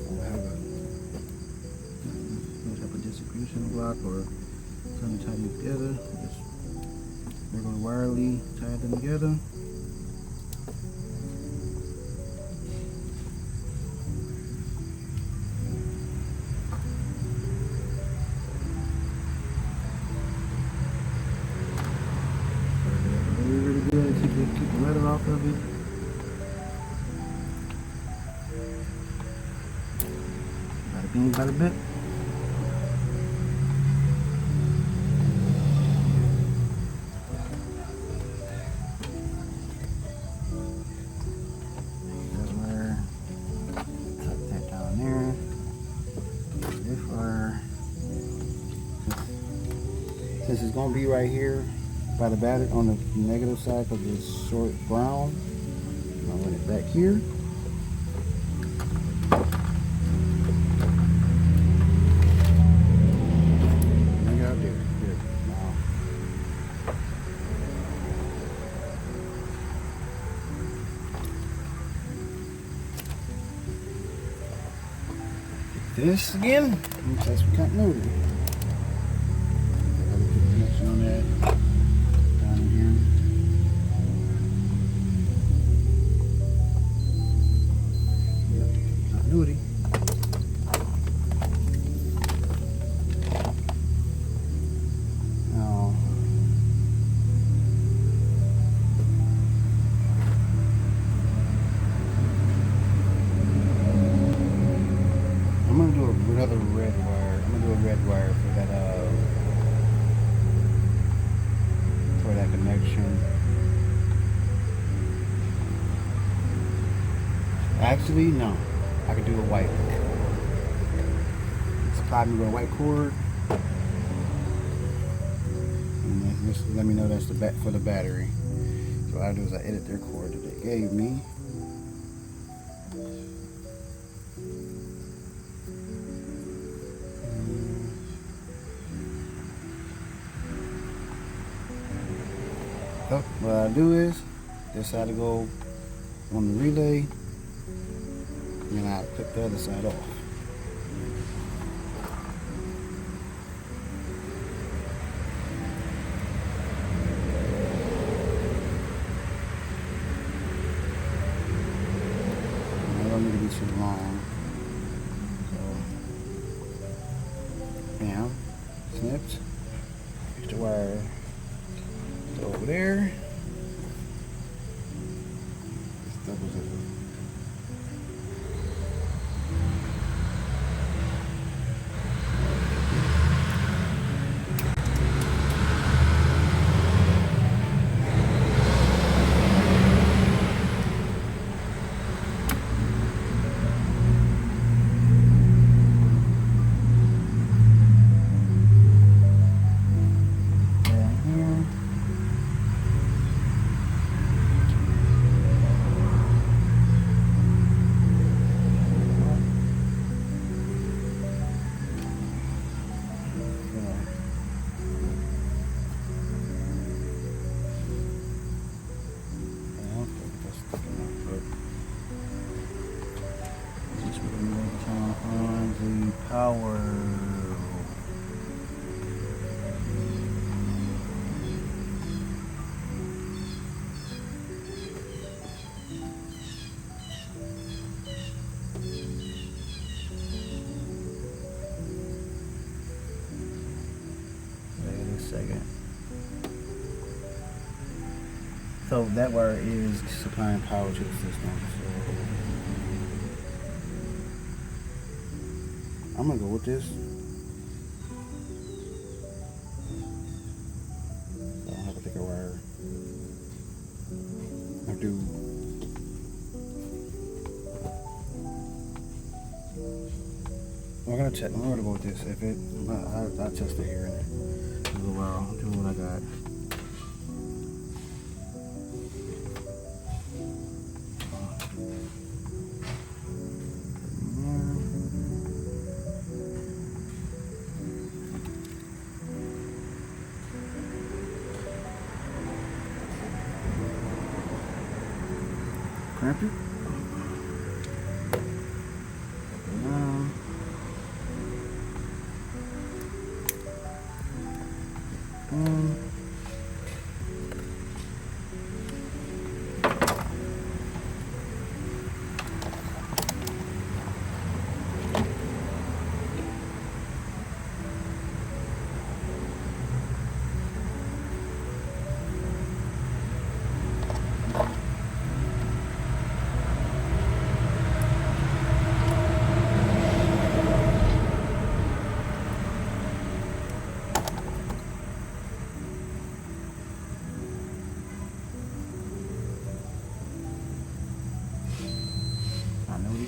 We'll have some type of distribution block or something tied them together. Just we're going to wirely tie them together. Really good. Keep the leather off of it. Bada bit. That's where tuck that down there. This wire, since it's gonna be right here, by the battery on the negative side because it's short brown. I'll run it back here. Bring it out there. Here. Now. This again. That's some continuity. Put a connection on that down in here. Yep, continuity. Now, I'm gonna do another red wire. I'm gonna do a red wire for that connection. Actually, no. I could do a white. Supply me with a white cord. And then just let me know that's the for the battery. So what I do is I edit their cord that they gave me. What I do is this side to go on the relay, and then I clip the other side off. And I don't need to be too long. So, bam, snipped. Here's the wire over there. Doubles it. Power. Wait a second. So that wire is supplying power to the system. So I'm gonna go with this. I don't have a thicker wire. I do. I'm gonna check. I'm gonna go with this. If it, I'll test it here in a little while. I'll do what I got. Cramp it.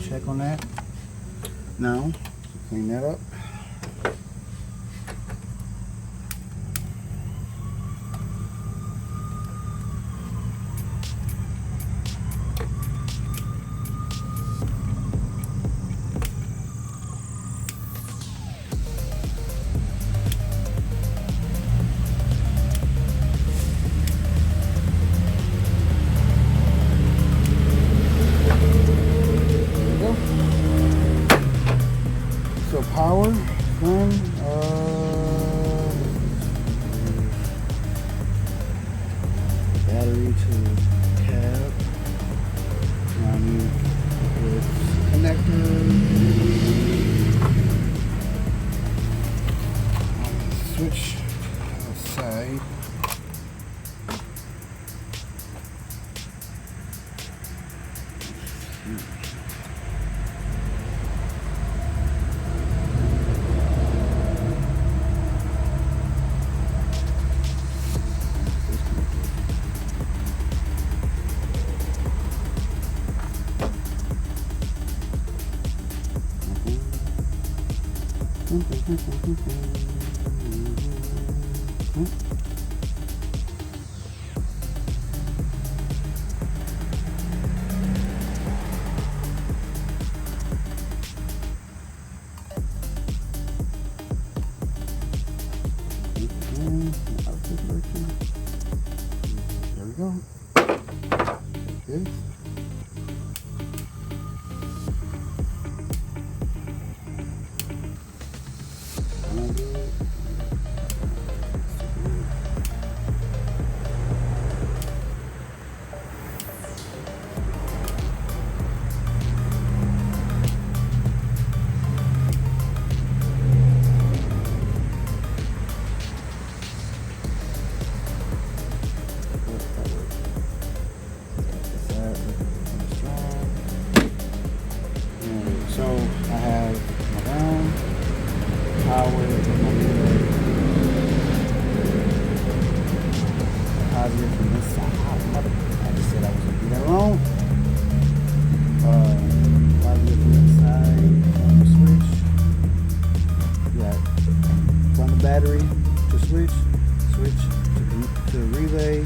Check on that. Now, clean that up. battery to cab. Now I need this connector. Switch outside. There we go. Good. So I have my ground, power, and my relay. Positive from this side. I just said I was going to do that wrong. Positive from that side on the switch. You got from the battery to switch to relay,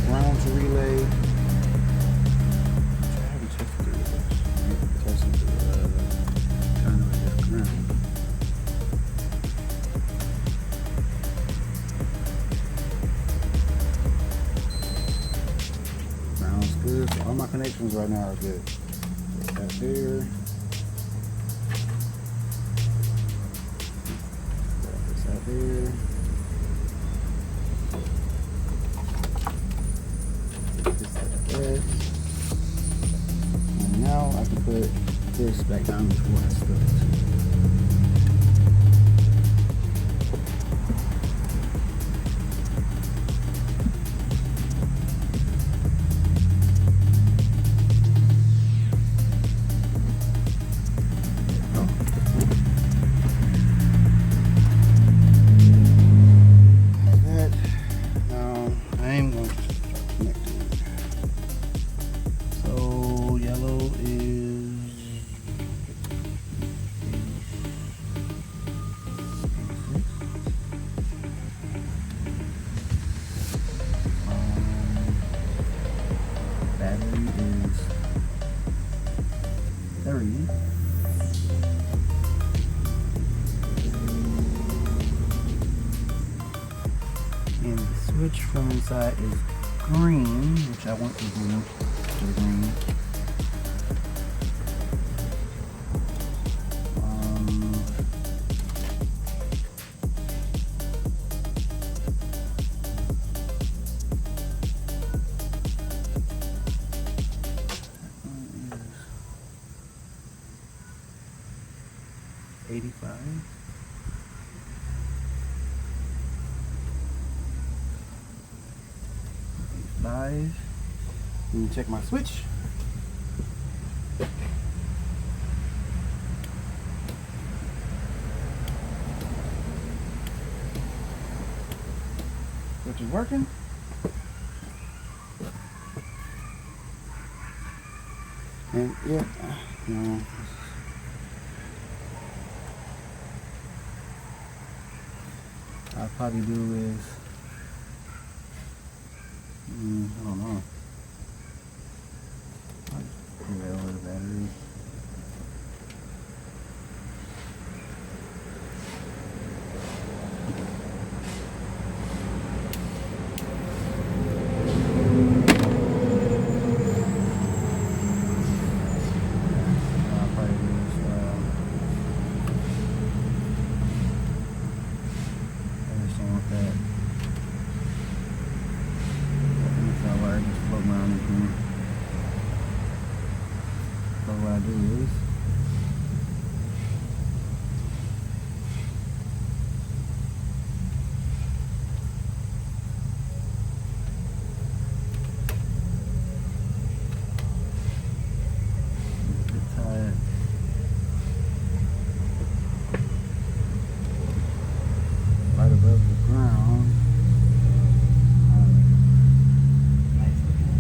ground to relay. Sounds good. So all my connections right now are good. That there. That's that there. This like that. And now I can put this back down before I start. And the switch from inside is green, which I want to blue to the green. That one is 85. Let me check my switch. Switch is working. And yeah, no. I'll probably do is I don't know. I'll put that over the battery. I'll probably use I understand what that. around the corner. So what I do is tie it right above the ground. Nice looking.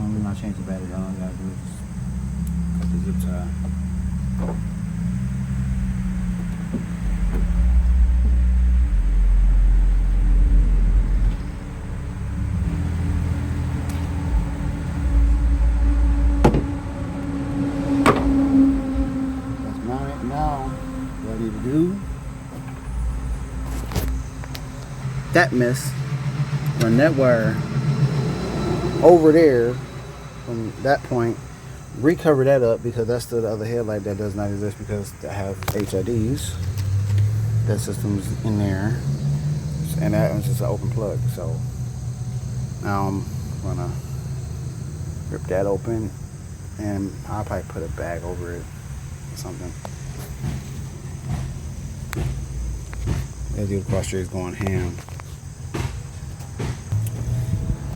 When I change the battery, all I gotta do is cut the zip tie. That's mounted now. Ready to do that mess. Run that wire over there from that point, recover that up because that's the other headlight that does not exist because I have HIDs. That system's in there, and that one's just an open plug. So now I'm gonna rip that open, and I'll probably put a bag over it or something. That dude across the street is going ham.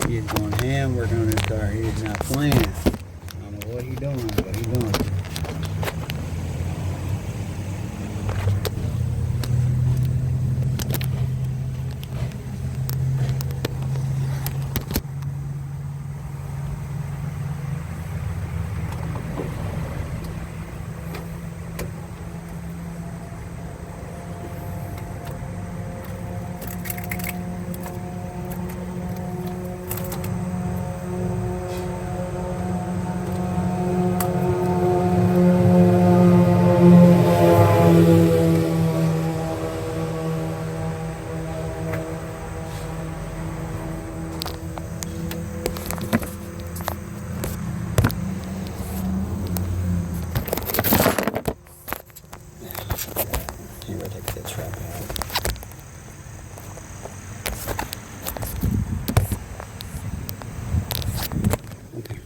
He's going ham working on this car. He's not playing. I don't know what he's doing, but he's doing it. Here, I'll take that trap out. Okay.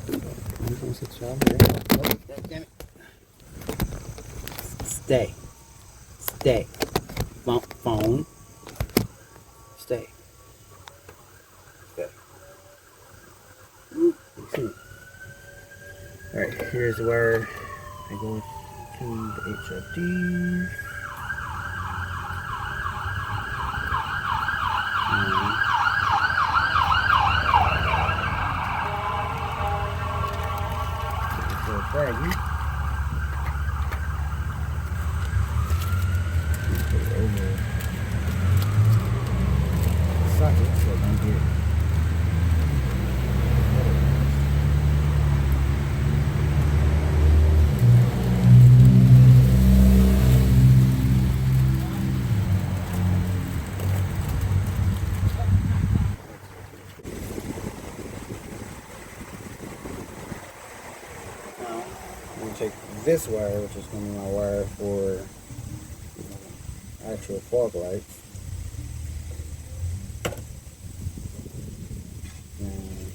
I'm gonna sit down here. Oh, damn it. Stay. Stay. Phone. Stay. Stay. Alright, here's where I go to the HID. Baggy. Put it over the socket so I don't get take this wire, which is going to be my wire for actual fog lights, and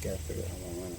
gotta figure out how I'm gonna run it.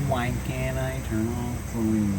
Why can't I turn off the radio?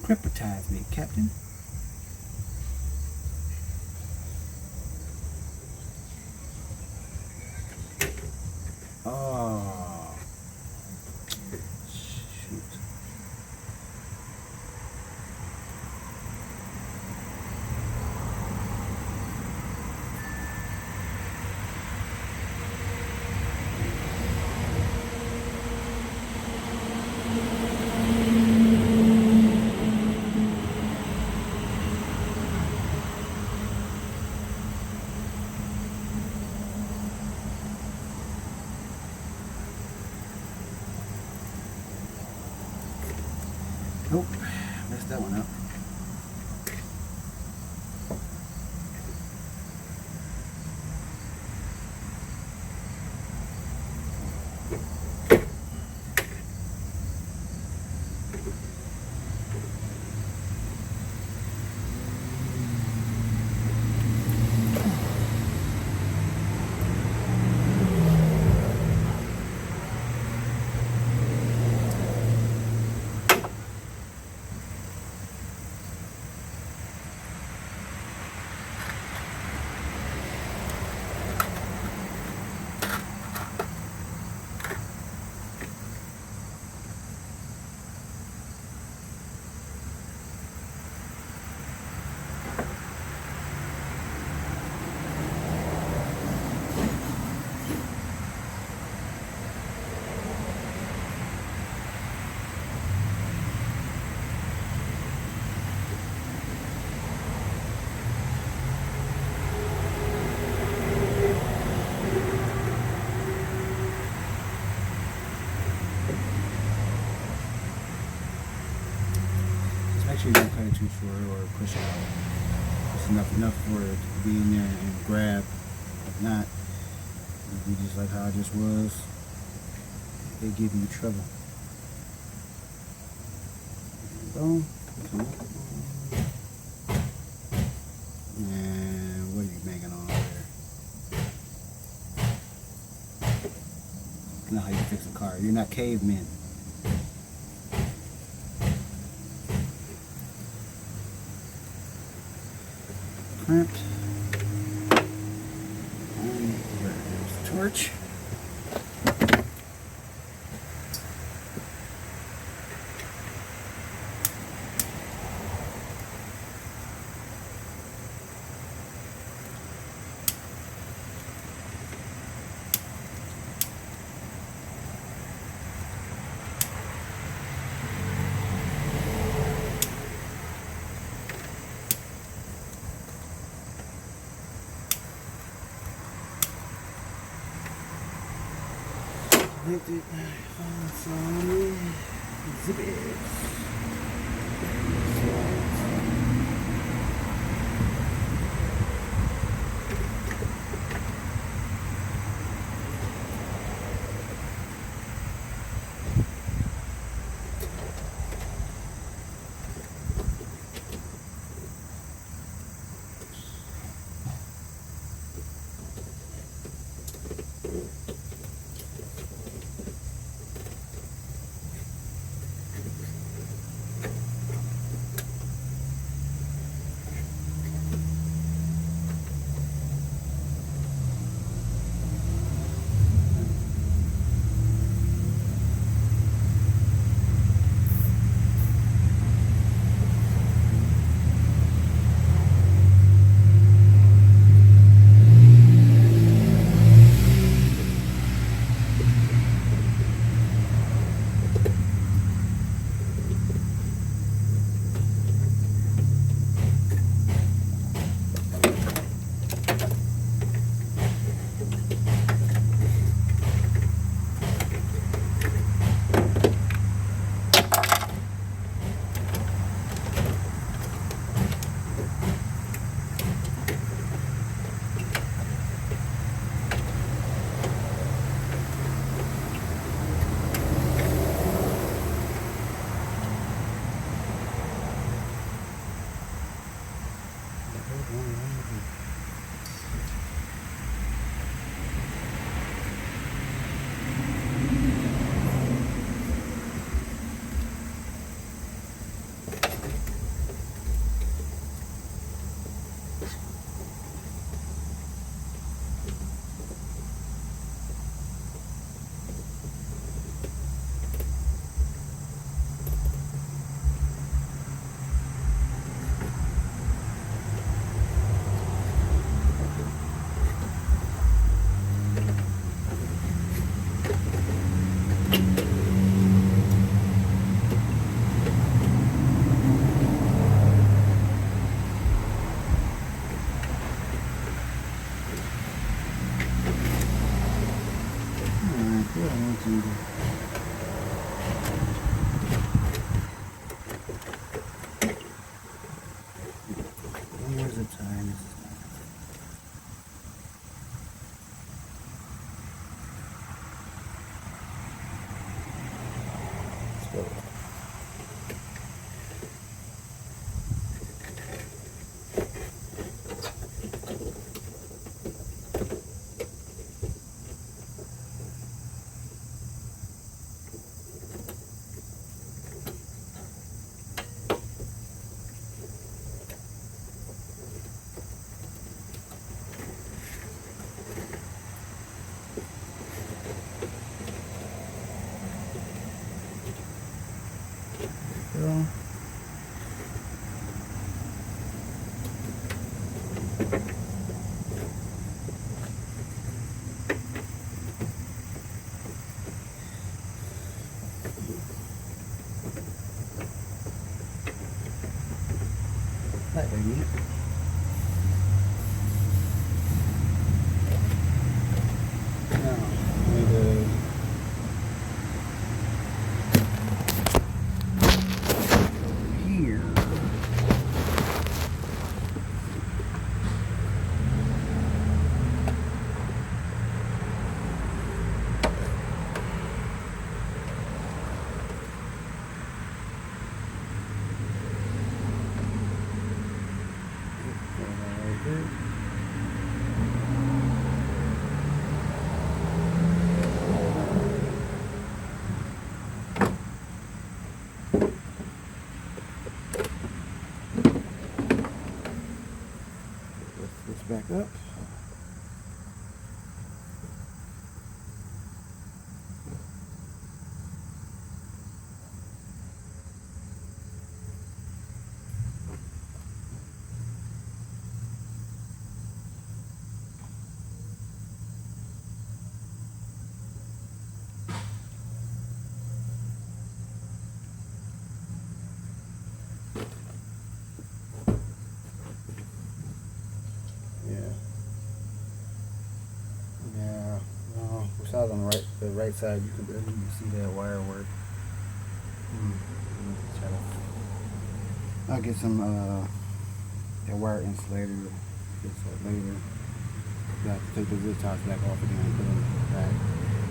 Cripitize me, Captain. Oh, shoot. Nope, messed that one up. sure you don't cut it too short or push it out. It's enough for it to be in there and grab. If not, it'll be just like how I just was. They give you trouble. Boom. Come on. And what are you banging on there? Not how you fix a car. You're not cavemen. Crimped. And there's the torch. Connected. Find some exhibits. Where's the time? Let's go. Go. That way, neat. Now, here. back up. On the right side, you can barely even see that wire work. I'll get some that wire insulator later. Got to take the zip ties back off again and put them back.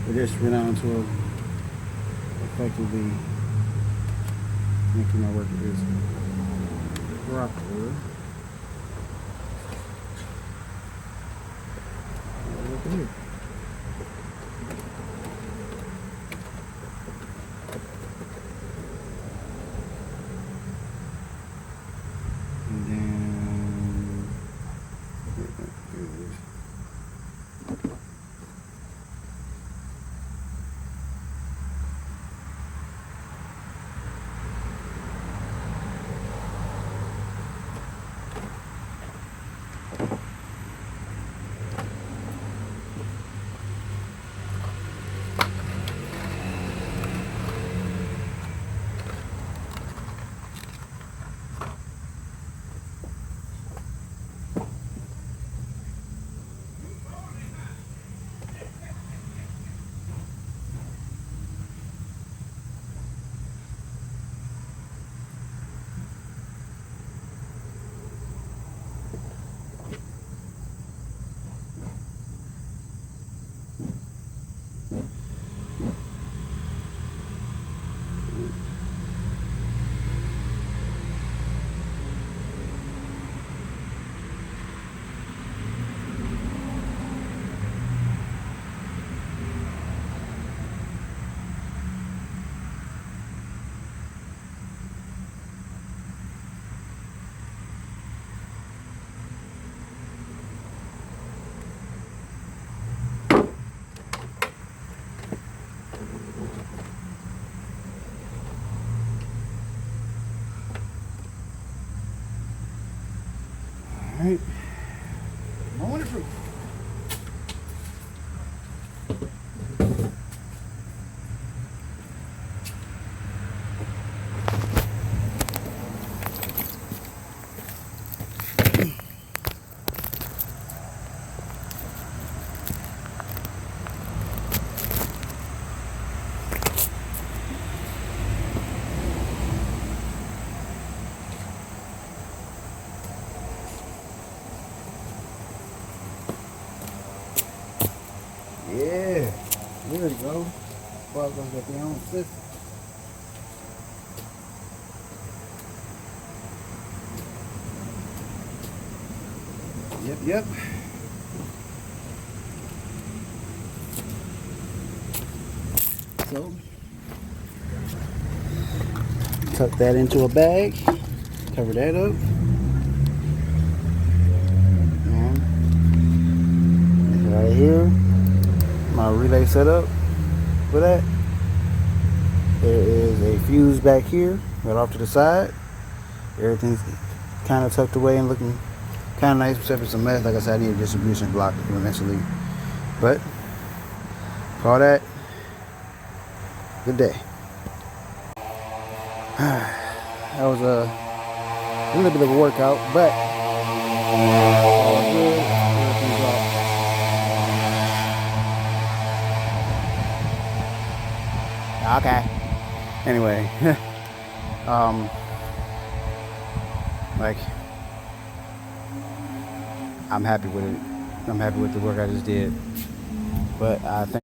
But just ran out into effectively making my work is proper. Look at here. Alright, moment of truth. Yeah, there we go. Well, gonna get the own system. Yep. So, tuck that into a bag, cover that up. And right here, my relay setup for that. There is a fuse back here, right off to the side. Everything's kind of tucked away and looking kind of nice, except it's a mess. Like I said, I need a distribution block eventually. But call that good day. That was a little bit of a workout, but all good. Everything's off. Okay. Anyway, like, I'm happy with it. I'm happy with the work I just did. But I think